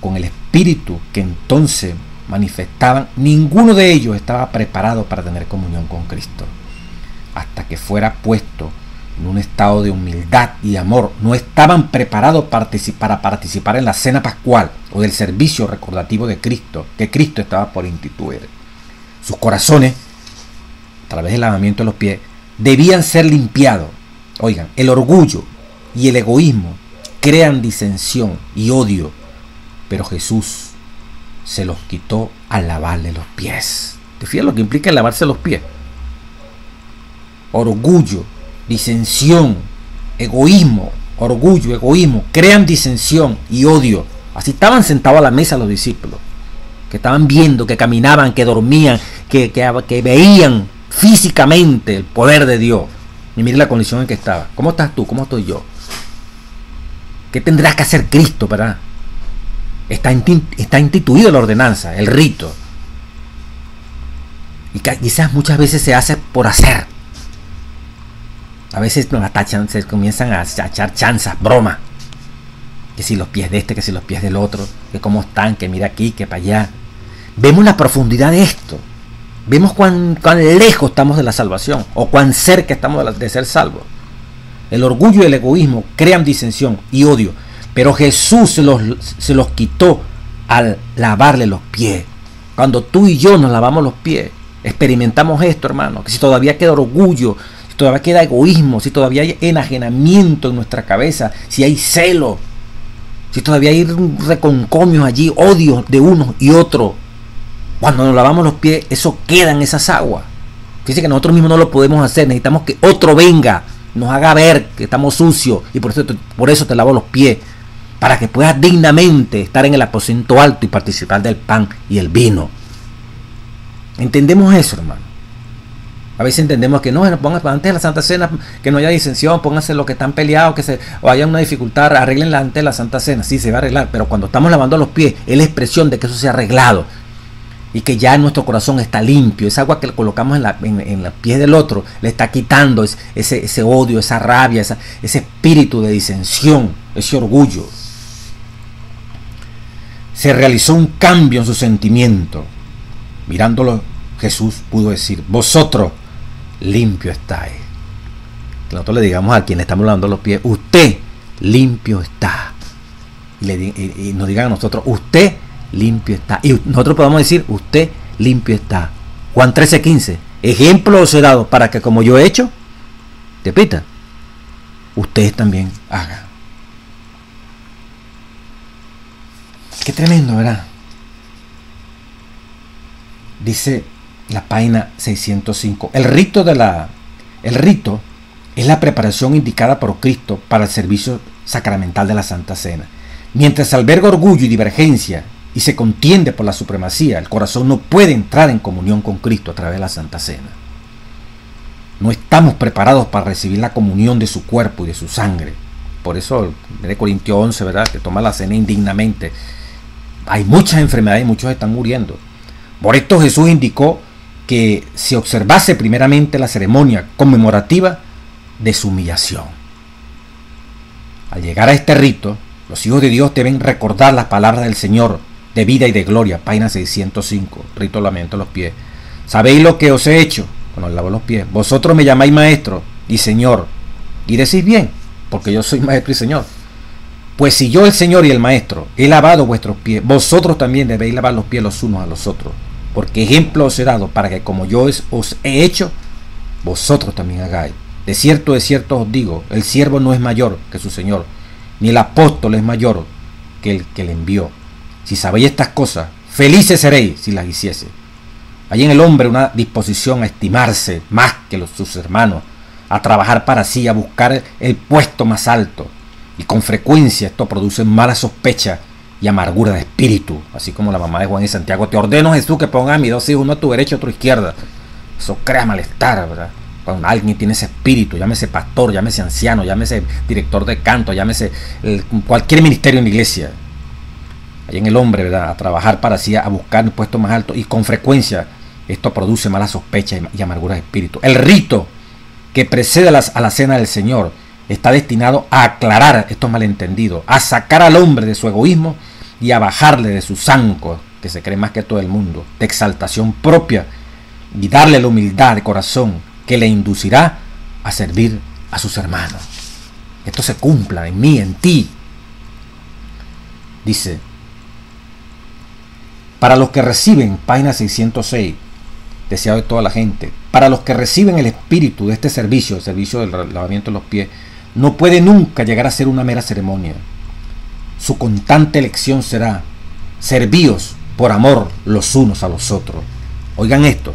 [SPEAKER 1] Con el espíritu que entonces manifestaban, ninguno de ellos estaba preparado para tener comunión con Cristo. Hasta que fuera puesto en un estado de humildad y amor, no estaban preparados para participar en la cena pascual o del servicio recordativo de Cristo, que Cristo estaba por instituir. Sus corazones, a través del lavamiento de los pies, debían ser limpiados. Oigan, el orgullo y el egoísmo crean disensión y odio, pero Jesús se los quitó al lavarle los pies. ¿Te fijas lo que implica el lavarse los pies? Orgullo, disensión, egoísmo, crean disensión y odio. Así estaban sentados a la mesa los discípulos, que estaban viendo, que caminaban, que dormían, que veían físicamente el poder de Dios. Y mire la condición en que estaba. ¿Cómo estás tú? ¿Cómo estoy yo? ¿Qué tendrás que hacer Cristo, verdad? Está instituido la ordenanza, el rito. Y quizás muchas veces se hace por hacer. A veces se comienzan a echar chanzas, bromas. Que si los pies de este, que si los pies del otro, que cómo están, que mira aquí, que para allá. Vemos la profundidad de esto. Vemos cuán lejos estamos de la salvación, o cuán cerca estamos de ser salvos. El orgullo y el egoísmo crean disensión y odio, pero Jesús se los quitó al lavarle los pies. Cuando tú y yo nos lavamos los pies, experimentamos esto, hermano, que si todavía queda orgullo, si todavía queda egoísmo, si todavía hay enajenamiento en nuestra cabeza, si hay celo, si todavía hay reconcomios allí, odios de unos y otros, cuando nos lavamos los pies, eso queda en esas aguas. Fíjense que nosotros mismos no lo podemos hacer, necesitamos que otro venga, nos haga ver que estamos sucios, y por eso te lavo los pies, para que puedas dignamente estar en el aposento alto y participar del pan y el vino. ¿Entendemos eso, hermano? A veces entendemos que no, pónganse antes de la Santa Cena, que no haya disensión, pónganse los que están peleados, o haya una dificultad, arreglenla antes de la Santa Cena. Sí, se va a arreglar, pero cuando estamos lavando los pies, es la expresión de que eso se ha arreglado y que ya nuestro corazón está limpio. Esa agua que le colocamos en los pies del otro le está quitando ese odio, esa rabia, ese espíritu de disensión, ese orgullo. Se realizó un cambio en su sentimiento. Mirándolo, Jesús pudo decir: vosotros limpio estáis. Que nosotros le digamos a quien le estamos lavando los pies: usted limpio está. Y nos digan a nosotros: usted limpio está. Y nosotros podemos decir: usted limpio está. Juan 13:15. Ejemplo os he dado para que como yo he hecho, repita, ustedes también hagan. Qué tremendo, ¿verdad? Dice la página 605. El rito es la preparación indicada por Cristo para el servicio sacramental de la Santa Cena. Mientras se alberga orgullo y divergencia y se contiende por la supremacía, el corazón no puede entrar en comunión con Cristo a través de la Santa Cena. No estamos preparados para recibir la comunión de su cuerpo y de su sangre. Por eso, de Corintios 11, ¿verdad?, que toma la cena indignamente. Hay muchas enfermedades y muchos están muriendo. Por esto Jesús indicó que se observase primeramente la ceremonia conmemorativa de su humillación. Al llegar a este rito, los hijos de Dios deben recordar las palabras del Señor de vida y de gloria, página 605, rito lamento los pies. ¿Sabéis lo que os he hecho? Cuando lavo los pies. Vosotros me llamáis maestro y Señor, y decís bien, porque yo soy maestro y Señor. Pues si yo, el Señor y el Maestro, he lavado vuestros pies, vosotros también debéis lavar los pies los unos a los otros. Porque ejemplo os he dado para que como yo os he hecho, vosotros también hagáis. De cierto os digo, el siervo no es mayor que su Señor, ni el apóstol es mayor que el que le envió. Si sabéis estas cosas, felices seréis si las hiciese. Hay en el hombre una disposición a estimarse más que sus hermanos, a trabajar para sí, a buscar el puesto más alto. Y con frecuencia esto produce mala sospecha y amargura de espíritu, así como la mamá de Juan y Santiago: te ordeno, Jesús, que ponga a mis dos hijos, uno a tu derecha y otro a tu izquierda. Eso crea malestar, ¿verdad? Cuando alguien tiene ese espíritu, llámese pastor, llámese anciano, llámese director de canto, llámese cualquier ministerio en la iglesia. Hay en el hombre, ¿verdad?, a trabajar para sí, a buscar el puesto más alto, y con frecuencia esto produce mala sospecha y amargura de espíritu. El rito que precede a la cena del Señor está destinado a aclarar estos malentendidos, a sacar al hombre de su egoísmo y a bajarle de sus zancos, que se cree más que todo el mundo, de exaltación propia, y darle la humildad de corazón que le inducirá a servir a sus hermanos. Esto se cumpla en mí, en ti. Dice: para los que reciben, página 606, deseado de toda la gente, para los que reciben el espíritu de este servicio, el servicio del lavamiento de los pies, no puede nunca llegar a ser una mera ceremonia. Su constante elección será: servíos por amor los unos a los otros. Oigan esto,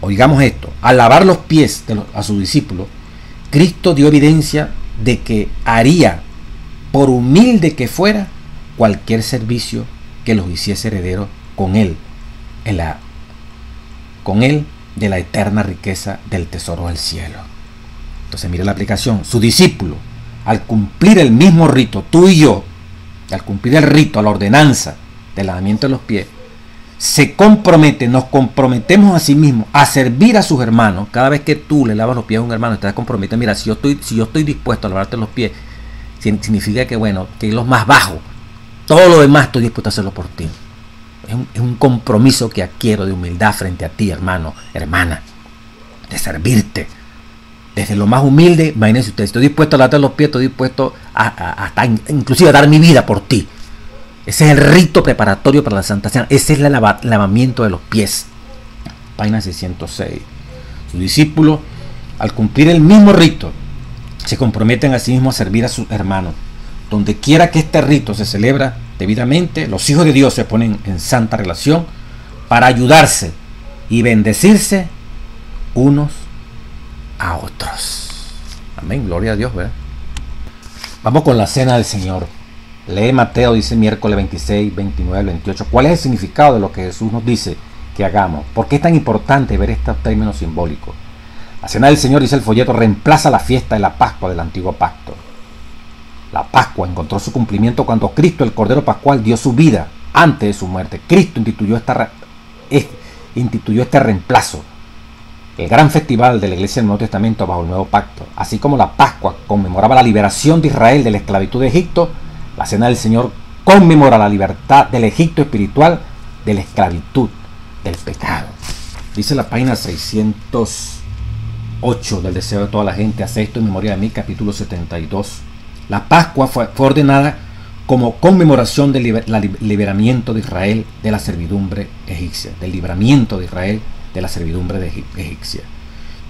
[SPEAKER 1] oigamos esto. Al lavar los pies a sus discípulos, Cristo dio evidencia de que haría, por humilde que fuera, cualquier servicio que los hiciese herederos con él de la eterna riqueza del tesoro del cielo. Entonces mire la aplicación. Su discípulo, al cumplir el mismo rito, tú y yo, al cumplir el rito, la ordenanza del lavamiento de los pies, nos comprometemos a sí mismos a servir a sus hermanos. Cada vez que tú le lavas los pies a un hermano, te comprometes: mira, si yo estoy dispuesto a lavarte los pies, significa que, bueno, que los más bajos, todo lo demás estoy dispuesto a hacerlo por ti. Es un compromiso que adquiero de humildad frente a ti, hermano, hermana, de servirte. Desde lo más humilde, imagínense ustedes, estoy dispuesto a lavarte los pies, estoy dispuesto hasta inclusive a dar mi vida por ti. Ese es el rito preparatorio para la Santa Cena. Ese es el lavamiento de los pies. Página 606. Sus discípulos, al cumplir el mismo rito, se comprometen a sí mismos a servir a sus hermanos. Donde quiera que este rito se celebra debidamente, los hijos de Dios se ponen en santa relación para ayudarse y bendecirse unos a otros. Amén, gloria a Dios, ¿verdad? Vamos con la cena del Señor. Lee Mateo, dice miércoles 26, 29, 28. ¿Cuál es el significado de lo que Jesús nos dice que hagamos? ¿Por qué es tan importante ver estos términos simbólicos? La cena del Señor, dice el folleto, reemplaza la fiesta de la Pascua del antiguo pacto. La Pascua encontró su cumplimiento cuando Cristo, el Cordero Pascual, dio su vida antes de su muerte. Cristo instituyó este reemplazo. El gran festival de la Iglesia del Nuevo Testamento bajo el Nuevo Pacto. Así como la Pascua conmemoraba la liberación de Israel de la esclavitud de Egipto, la Cena del Señor conmemora la libertad del Egipto espiritual de la esclavitud del pecado. Dice la página 608 del Deseo de toda la gente: haz esto en memoria de mí, capítulo 72. La Pascua fue ordenada como conmemoración del liberamiento de Israel de la servidumbre egipcia, del libramiento de Israel de la servidumbre egipcia.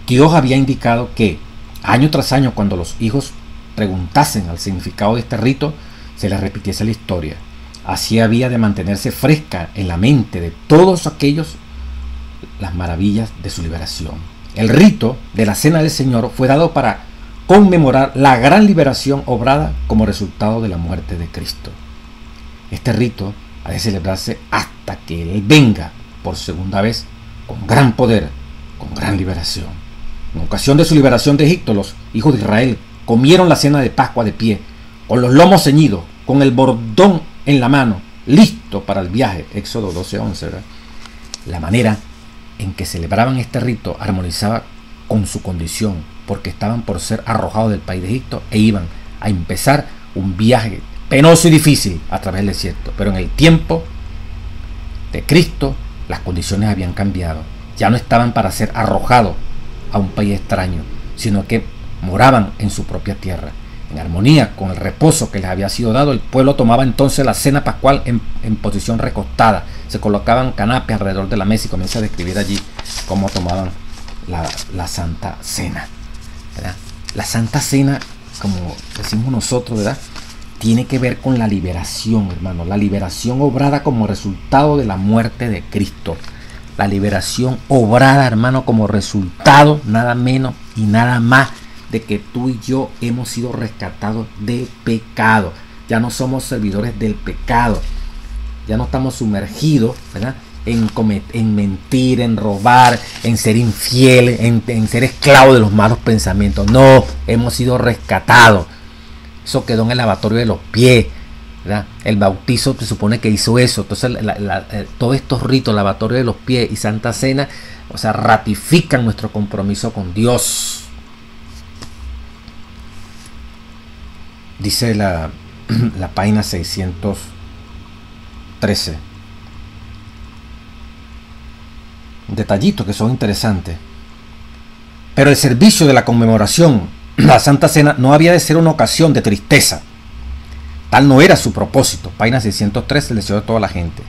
[SPEAKER 1] Dios había indicado que año tras año, cuando los hijos preguntasen al significado de este rito, se les repitiese la historia. Así había de mantenerse fresca en la mente de todos aquellos las maravillas de su liberación. El rito de la Cena del Señor fue dado para conmemorar la gran liberación obrada como resultado de la muerte de Cristo. Este rito ha de celebrarse hasta que Él venga por segunda vez con gran poder, con gran liberación. En ocasión de su liberación de Egipto, los hijos de Israel comieron la cena de Pascua de pie, con los lomos ceñidos, con el bordón en la mano, listo para el viaje. Éxodo 12:11, ¿verdad? La manera en que celebraban este rito armonizaba con su condición, porque estaban por ser arrojados del país de Egipto e iban a empezar un viaje penoso y difícil a través del desierto. Pero en el tiempo de Cristo las condiciones habían cambiado. Ya no estaban para ser arrojados a un país extraño, sino que moraban en su propia tierra. En armonía con el reposo que les había sido dado, el pueblo tomaba entonces la cena pascual en posición recostada. Se colocaban canapes alrededor de la mesa y comienza a describir allí cómo tomaban la Santa Cena, ¿verdad? La Santa Cena, como decimos nosotros, ¿verdad?, tiene que ver con la liberación, hermano. La liberación obrada como resultado de la muerte de Cristo. La liberación obrada, hermano, como resultado, nada menos y nada más, de que tú y yo hemos sido rescatados del pecado. Ya no somos servidores del pecado. Ya no estamos sumergidos, ¿verdad?, en mentir, en robar, en ser infiel, en ser esclavos de los malos pensamientos. No, hemos sido rescatados. Eso quedó en el lavatorio de los pies, ¿verdad? El bautizo se supone que hizo eso. Entonces todos estos ritos, lavatorio de los pies y Santa Cena, o sea, ratifican nuestro compromiso con Dios. Dice la página 613. Detallitos que son interesantes. Pero el servicio de la conmemoración, la Santa Cena, no había de ser una ocasión de tristeza. Tal no era su propósito. Página 603, el deseo de toda la gente.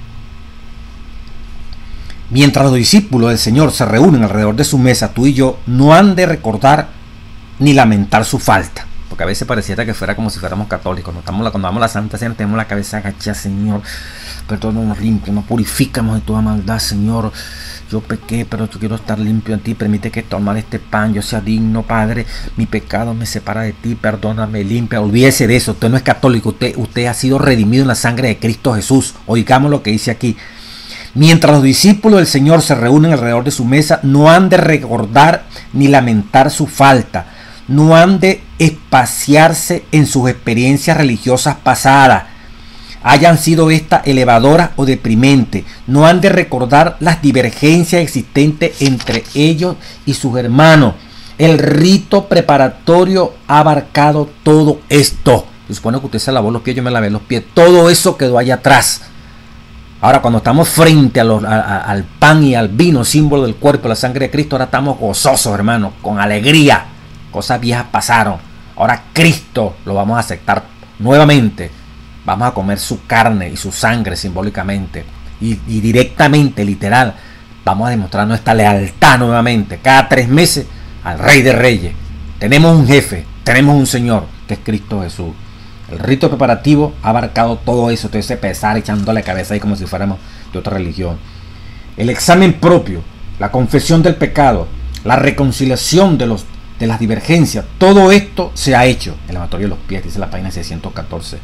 [SPEAKER 1] Mientras los discípulos del Señor se reúnen alrededor de su mesa, tú y yo no han de recordar ni lamentar su falta. Porque a veces pareciera que fuera como si fuéramos católicos. Cuando vamos a la Santa Cena tenemos la cabeza agachada. Señor, perdónanos, limpia, nos purificamos de toda maldad, Señor. Yo pequé, pero yo quiero estar limpio en ti. Permite que tomar este pan yo sea digno, Padre. Mi pecado me separa de ti. Perdóname, limpia. Olvídese de eso. Usted no es católico. Usted ha sido redimido en la sangre de Cristo Jesús. Oigamos lo que dice aquí. Mientras los discípulos del Señor se reúnen alrededor de su mesa, no han de recordar ni lamentar su falta. No han de espaciarse en sus experiencias religiosas pasadas, hayan sido estas elevadoras o deprimentes. No han de recordar las divergencias existentes entre ellos y sus hermanos. El rito preparatorio ha abarcado todo esto. Se supone que usted se lavó los pies, yo me lavé los pies. Todo eso quedó allá atrás. Ahora, cuando estamos frente al pan y al vino, símbolo del cuerpo y la sangre de Cristo, ahora estamos gozosos, hermanos, con alegría. Cosas viejas pasaron. Ahora Cristo lo vamos a aceptar nuevamente. Vamos a comer su carne y su sangre simbólicamente. Y directamente, literal, vamos a demostrar nuestra lealtad nuevamente. Cada 3 meses al Rey de Reyes. Tenemos un jefe, tenemos un Señor, que es Cristo Jesús. El rito preparativo ha abarcado todo eso. Todo ese pesar echándole cabeza ahí como si fuéramos de otra religión. El examen propio, la confesión del pecado, la reconciliación de las divergencias, todo esto se ha hecho. El lavatorio de los pies, dice la página 614.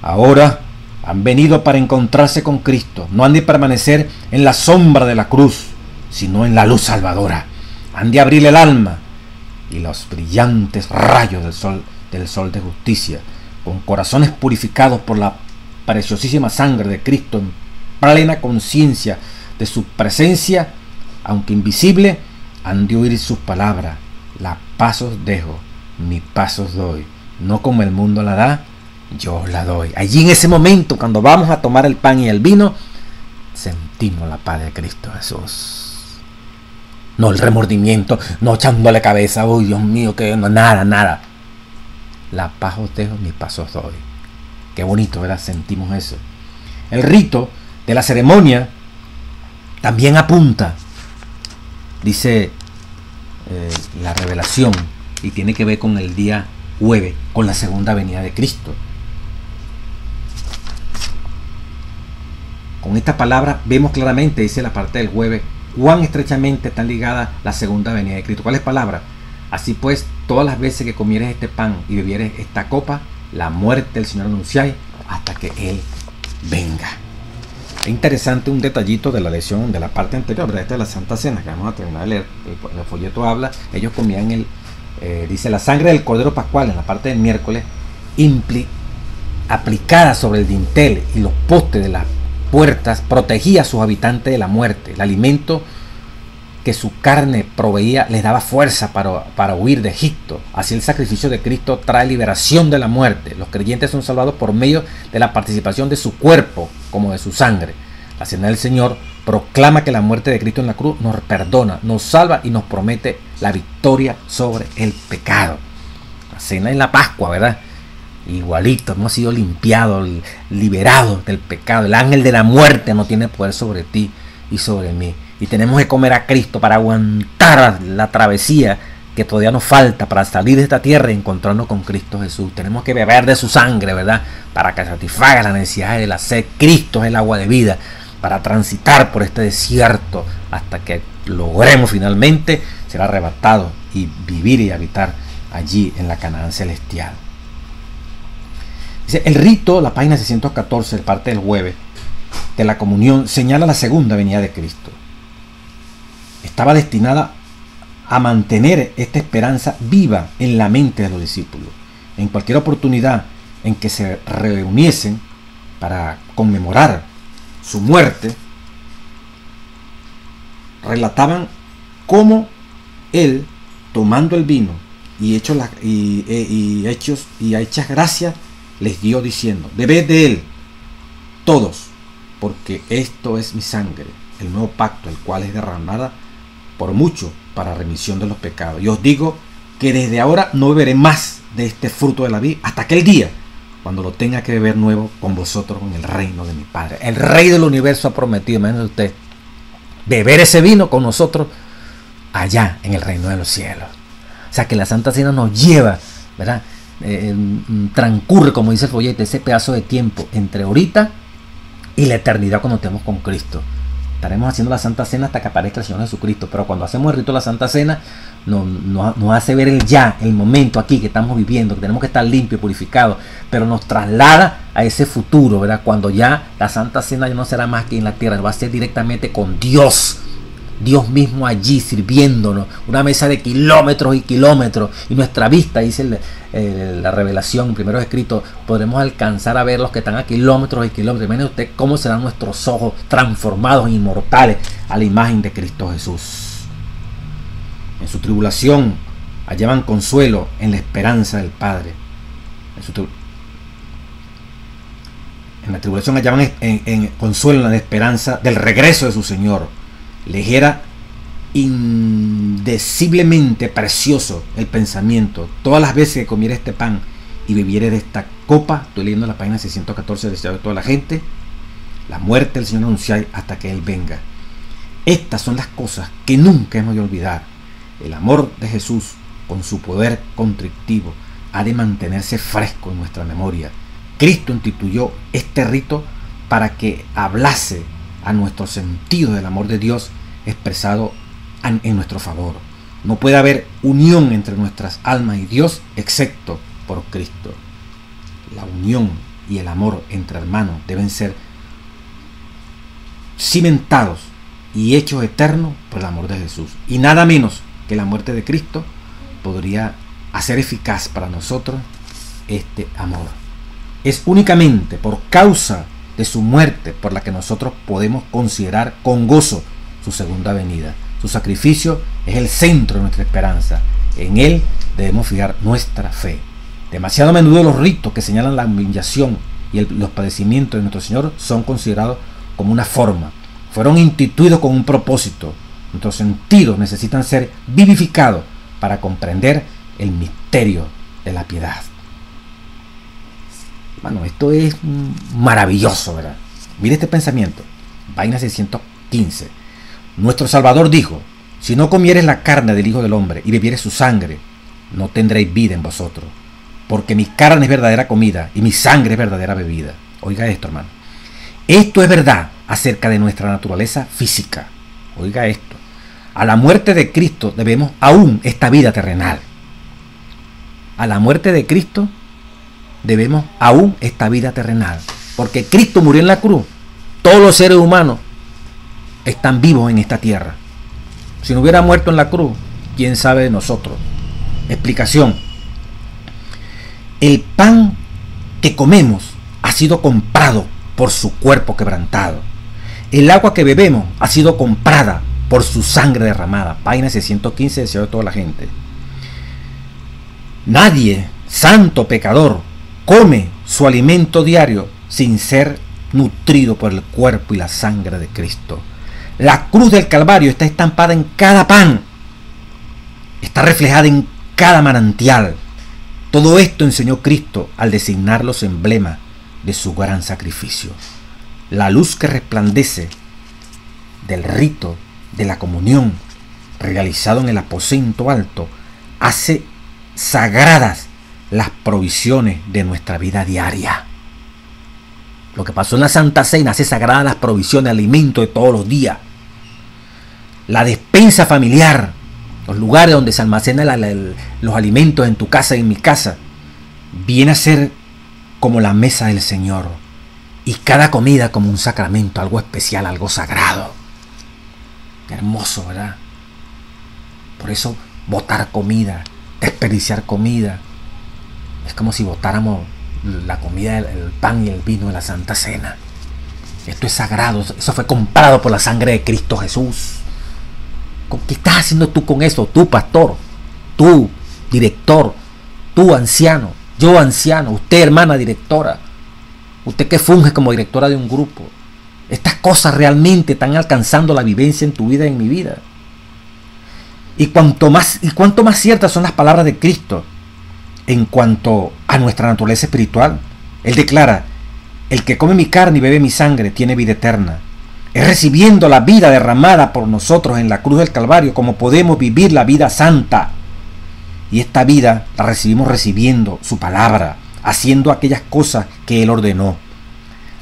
[SPEAKER 1] Ahora han venido para encontrarse con Cristo. No han de permanecer en la sombra de la cruz, sino en la luz salvadora. Han de abrir el alma y los brillantes rayos del sol de justicia, con corazones purificados por la preciosísima sangre de Cristo, en plena conciencia de su presencia, aunque invisible, han de oír sus palabras. La paz os dejo, mi paz os doy. No como el mundo la da, yo os la doy. Allí en ese momento, cuando vamos a tomar el pan y el vino, sentimos la paz de Cristo Jesús. No el remordimiento, no echándole cabeza, uy, Dios mío, que no, nada. La paz os dejo, mi paz os doy. Qué bonito, ¿verdad? Sentimos eso. El rito de la ceremonia también apunta, dice la revelación, y tiene que ver con el día jueves, con la segunda venida de Cristo. Con esta palabra vemos claramente, dice la parte del jueves, cuán estrechamente están ligadas la segunda venida de Cristo. ¿Cuál es palabra? Así pues, todas las veces que comieres este pan y bebieres esta copa, la muerte del Señor anunciáis hasta que Él venga. Es interesante un detallito de la lección de la parte anterior, ¿verdad? Esta es la Santa Cena, que vamos a terminar de leer. El folleto habla, ellos comían dice la sangre del Cordero Pascual en la parte del miércoles, aplicada sobre el dintel y los postes de las puertas, protegía a sus habitantes de la muerte. El alimento que su carne proveía les daba fuerza para huir de Egipto. Así el sacrificio de Cristo trae liberación de la muerte. Los creyentes son salvados por medio de la participación de su cuerpo como de su sangre. La cena del Señor proclama que la muerte de Cristo en la cruz nos perdona, nos salva y nos promete la victoria sobre el pecado. La cena es la Pascua, ¿verdad? Igualito, hemos sido limpiados, liberados del pecado. El ángel de la muerte no tiene poder sobre ti y sobre mí. Y tenemos que comer a Cristo para aguantar la travesía que todavía nos falta para salir de esta tierra y encontrarnos con Cristo Jesús. Tenemos que beber de su sangre, ¿verdad? Para que satisfaga las necesidades de la sed. Cristo es el agua de vida. para transitar por este desierto hasta que logremos finalmente ser arrebatados y vivir y habitar allí en la Canaán celestial. Dice, el rito, la página 614, parte del jueves, de la comunión, señala la segunda venida de Cristo. Estaba destinada a mantener esta esperanza viva en la mente de los discípulos. En cualquier oportunidad en que se reuniesen para conmemorar su muerte, relataban cómo él, tomando el vino y hechas gracias, les dio diciendo, bebed de él todos, porque esto es mi sangre, el nuevo pacto, el cual es derramada por mucho para remisión de los pecados. Y os digo que desde ahora no beberé más de este fruto de la vid hasta aquel día cuando lo tenga que beber nuevo con vosotros en el reino de mi Padre. El Rey del universo ha prometido, imagínense usted, beber ese vino con nosotros allá en el reino de los cielos. O sea que la Santa Cena nos lleva, ¿verdad? Transcurre, como dice el folleto, ese pedazo de tiempo entre ahorita y la eternidad cuando estemos con Cristo. Estaremos haciendo la Santa Cena hasta que aparezca el Señor Jesucristo, pero cuando hacemos el rito de la Santa Cena nos hace ver el ya, el momento aquí que estamos viviendo, que tenemos que estar limpios, purificados, pero nos traslada a ese futuro, ¿verdad? Cuando ya la Santa Cena ya no será más que en la tierra, va a ser directamente con Dios. Dios mismo allí sirviéndonos, una mesa de kilómetros y kilómetros, y nuestra vista, dice la revelación, primero escrito, podremos alcanzar a ver los que están a kilómetros y kilómetros. Imagínese usted cómo serán nuestros ojos transformados en inmortales a la imagen de Cristo Jesús. En su tribulación hallaban consuelo en la esperanza del Padre. En la tribulación hallaban en consuelo en la esperanza del regreso de su Señor. Les era indeciblemente precioso el pensamiento. Todas las veces que comiera este pan y bebiere de esta copa, estoy leyendo la página 614 del Estado de toda la gente, la muerte del Señor anunciar hasta que Él venga. Estas son las cosas que nunca hemos de olvidar. El amor de Jesús, con su poder contrictivo, ha de mantenerse fresco en nuestra memoria. Cristo instituyó este rito para que hablase a nuestro sentido del amor de Dios expresado en nuestro favor. No puede haber unión entre nuestras almas y Dios excepto por Cristo. La unión y el amor entre hermanos deben ser cimentados y hechos eternos por el amor de Jesús. Y nada menos que la muerte de Cristo podría hacer eficaz para nosotros este amor. Es únicamente por causa de su muerte por la que nosotros podemos considerar con gozo su segunda venida. Su sacrificio es el centro de nuestra esperanza. En él debemos fijar nuestra fe. Demasiado a menudo los ritos que señalan la humillación y los padecimientos de nuestro Señor son considerados como una forma. Fueron instituidos con un propósito. Nuestros sentidos necesitan ser vivificados para comprender el misterio de la piedad. Bueno, esto es maravilloso, ¿verdad? Mire este pensamiento. Página 615. Nuestro Salvador dijo, si no comieres la carne del Hijo del Hombre y bebieres su sangre, no tendréis vida en vosotros. Porque mi carne es verdadera comida y mi sangre es verdadera bebida. Oiga esto, hermano. Esto es verdad acerca de nuestra naturaleza física. Oiga esto. A la muerte de Cristo debemos aún esta vida terrenal. A la muerte de Cristo debemos aún esta vida terrenal, porque Cristo murió en la cruz. Todos los seres humanos están vivos en esta tierra. Si no hubiera muerto en la cruz, quién sabe de nosotros. Explicación: el pan que comemos ha sido comprado por su cuerpo quebrantado. El agua que bebemos ha sido comprada por su sangre derramada. Página 615, deseo de toda la gente. Nadie, santo pecador, come su alimento diario sin ser nutrido por el cuerpo y la sangre de Cristo. La cruz del Calvario está estampada en cada pan, está reflejada en cada manantial. Todo esto enseñó Cristo al designar los emblemas de su gran sacrificio. La luz que resplandece del rito de la comunión realizado en el aposento alto hace sagradas las provisiones de nuestra vida diaria. Lo que pasó en la Santa Cena hace sagradas las provisiones de alimento de todos los días. La despensa familiar, los lugares donde se almacenan los alimentos en tu casa y en mi casa, viene a ser como la mesa del Señor. Y cada comida como un sacramento, algo especial, algo sagrado. Qué hermoso, ¿verdad? Por eso botar comida, desperdiciar comida, es como si botáramos la comida, el pan y el vino de la Santa Cena. Esto es sagrado, eso fue comprado por la sangre de Cristo Jesús. ¿Qué estás haciendo tú con eso? Tú, pastor, tú, director, tú, anciano, yo, anciano, usted, hermana directora, usted que funge como directora de un grupo. Estas cosas realmente están alcanzando la vivencia en tu vida y en mi vida. Y cuanto más ciertas son las palabras de Cristo en cuanto a nuestra naturaleza espiritual. Él declara: el que come mi carne y bebe mi sangre tiene vida eterna. Es recibiendo la vida derramada por nosotros en la cruz del Calvario como podemos vivir la vida santa. Y esta vida la recibimos recibiendo su palabra, haciendo aquellas cosas que Él ordenó.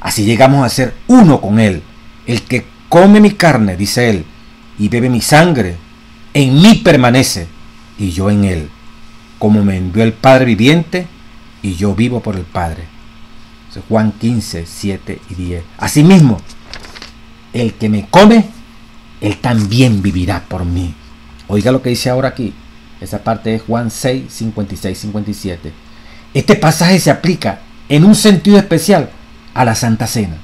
[SPEAKER 1] Así llegamos a ser uno con Él. El que come mi carne, dice Él, y bebe mi sangre, en mí permanece, y yo en Él. Como me envió el Padre viviente, y yo vivo por el Padre. Juan 15, 7 y 10. Asimismo, el que me come, él también vivirá por mí. Oiga lo que dice ahora aquí. Esa parte de Juan 6, 56, 57. Este pasaje se aplica en un sentido especial a la Santa Cena.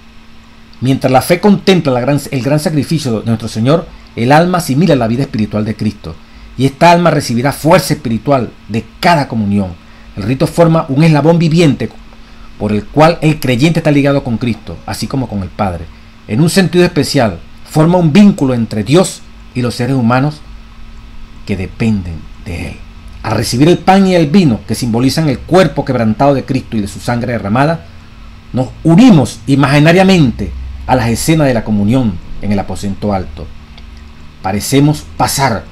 [SPEAKER 1] Mientras la fe contempla el gran sacrificio de nuestro Señor, el alma asimila la vida espiritual de Cristo. Y esta alma recibirá fuerza espiritual de cada comunión. El rito forma un eslabón viviente por el cual el creyente está ligado con Cristo, así como con el Padre. En un sentido especial, forma un vínculo entre Dios y los seres humanos que dependen de Él. Al recibir el pan y el vino, que simbolizan el cuerpo quebrantado de Cristo y de su sangre derramada, nos unimos imaginariamente a las escenas de la comunión en el aposento alto. Parecemos pasar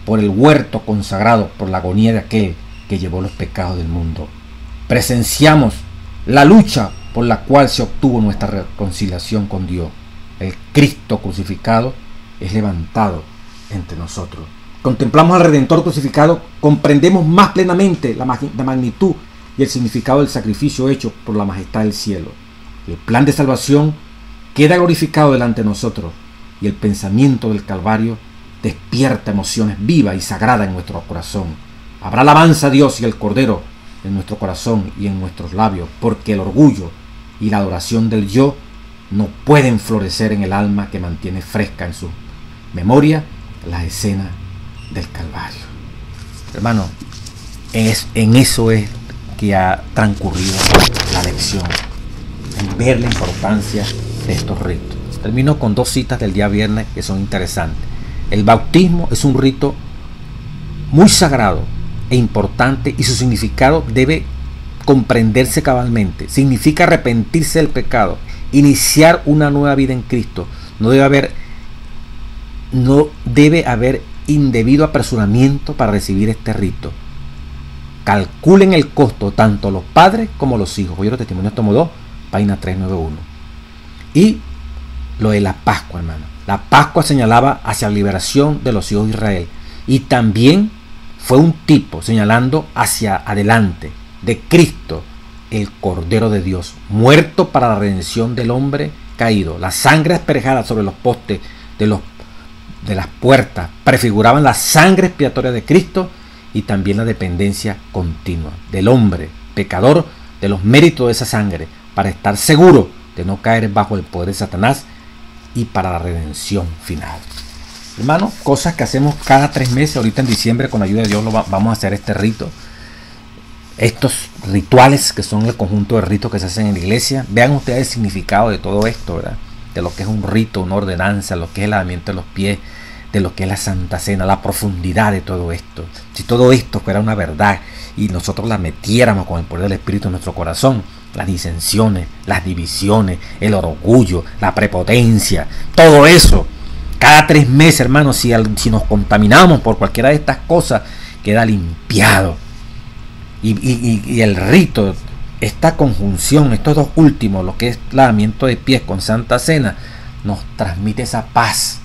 [SPEAKER 1] por el huerto consagrado por la agonía de aquel que llevó los pecados del mundo. Presenciamos la lucha por la cual se obtuvo nuestra reconciliación con Dios. El Cristo crucificado es levantado entre nosotros. Contemplamos al Redentor crucificado, comprendemos más plenamente la magnitud y el significado del sacrificio hecho por la majestad del cielo. El plan de salvación queda glorificado delante de nosotros y el pensamiento del Calvario despierta emociones vivas y sagradas en nuestro corazón. Habrá alabanza a Dios y al Cordero en nuestro corazón y en nuestros labios, porque el orgullo y la adoración del yo no pueden florecer en el alma que mantiene fresca en su memoria la escena del Calvario. Hermano, en eso es que ha transcurrido la lección, en ver la importancia de estos ritos. Termino con dos citas del día viernes que son interesantes. El bautismo es un rito muy sagrado e importante y su significado debe comprenderse cabalmente. Significa arrepentirse del pecado, iniciar una nueva vida en Cristo. No debe haber indebido apresuramiento para recibir este rito. Calculen el costo tanto los padres como los hijos. Oye, los testimonios tomo 2, página 391. Y lo de la Pascua, hermano. La Pascua señalaba hacia la liberación de los hijos de Israel y también fue un tipo señalando hacia adelante de Cristo, el Cordero de Dios, muerto para la redención del hombre caído. La sangre asperjada sobre los postes de las puertas prefiguraban la sangre expiatoria de Cristo y también la dependencia continua del hombre pecador de los méritos de esa sangre para estar seguro de no caer bajo el poder de Satanás y para la redención final. Hermano, cosas que hacemos cada 3 meses. Ahorita en diciembre, con la ayuda de Dios, vamos a hacer este rito. Estos rituales que son el conjunto de ritos que se hacen en la iglesia. Vean ustedes el significado de todo esto, ¿verdad? De lo que es un rito, una ordenanza, lo que es el lavamiento de los pies, de lo que es la Santa Cena, la profundidad de todo esto. Si todo esto fuera una verdad y nosotros la metiéramos con el poder del Espíritu en nuestro corazón, las disensiones, las divisiones, el orgullo, la prepotencia, todo eso, cada 3 meses, hermanos, si nos contaminamos por cualquiera de estas cosas, queda limpiado. Y el rito esta conjunción, estos dos últimos, lo que es lavamiento de pies con Santa Cena, nos transmite esa paz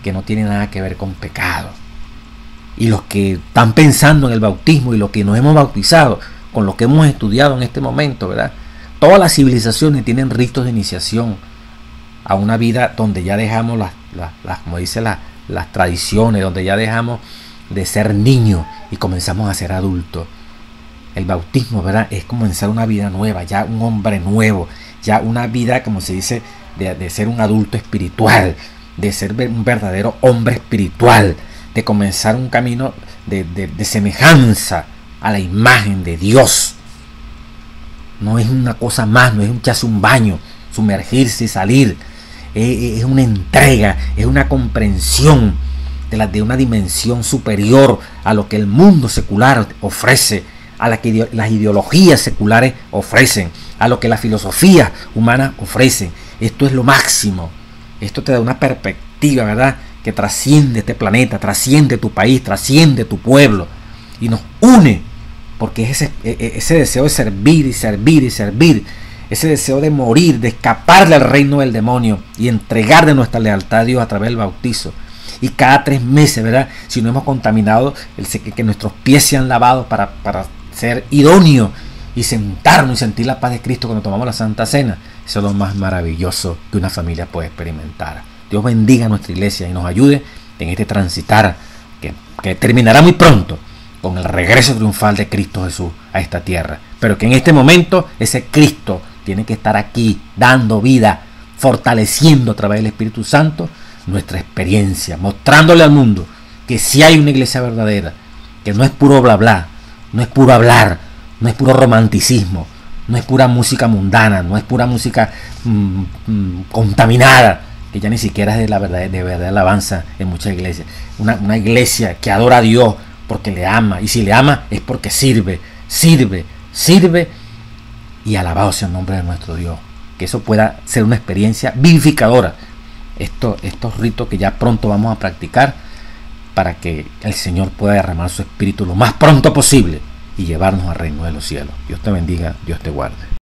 [SPEAKER 1] que no tiene nada que ver con pecado. Y los que están pensando en el bautismo y los que nos hemos bautizado, con lo que hemos estudiado en este momento, ¿verdad? Todas las civilizaciones tienen ritos de iniciación a una vida donde ya dejamos como dice, las tradiciones, donde ya dejamos de ser niños y comenzamos a ser adultos. El bautismo, ¿verdad?, es comenzar una vida nueva, ya un hombre nuevo, ya una vida, como se dice, de ser un adulto espiritual, de ser un verdadero hombre espiritual, de comenzar un camino de semejanza a la imagen de Dios. No es una cosa más, no es echarse un baño, sumergirse y salir. Es una entrega, es una comprensión de una dimensión superior a lo que el mundo secular ofrece, a la que las ideologías seculares ofrecen, a lo que la filosofía humana ofrece. Esto es lo máximo. Esto te da una perspectiva, ¿verdad?, que trasciende este planeta, trasciende tu país, trasciende tu pueblo y nos une, porque es ese deseo de servir y servir y servir, ese deseo de morir, de escapar del reino del demonio y entregar de nuestra lealtad a Dios a través del bautizo. Y cada 3 meses, ¿verdad?, si no hemos contaminado, que nuestros pies sean lavados para ser idóneos y sentarnos y sentir la paz de Cristo cuando tomamos la Santa Cena. Eso es lo más maravilloso que una familia puede experimentar. Dios bendiga a nuestra iglesia y nos ayude en este transitar que terminará muy pronto con el regreso triunfal de Cristo Jesús a esta tierra. Pero que en este momento ese Cristo tiene que estar aquí dando vida, fortaleciendo a través del Espíritu Santo nuestra experiencia, mostrándole al mundo que sí hay una iglesia verdadera, que no es puro bla bla, no es puro hablar, no es puro romanticismo, no es pura música mundana, no es pura música contaminada, que ya ni siquiera es de verdad alabanza en muchas iglesias. Una iglesia que adora a Dios porque le ama, y si le ama es porque sirve y alabado sea el nombre de nuestro Dios. Que eso pueda ser una experiencia vivificadora, estos ritos que ya pronto vamos a practicar, para que el Señor pueda derramar su espíritu lo más pronto posible y llevarnos al reino de los cielos. Dios te bendiga, Dios te guarde.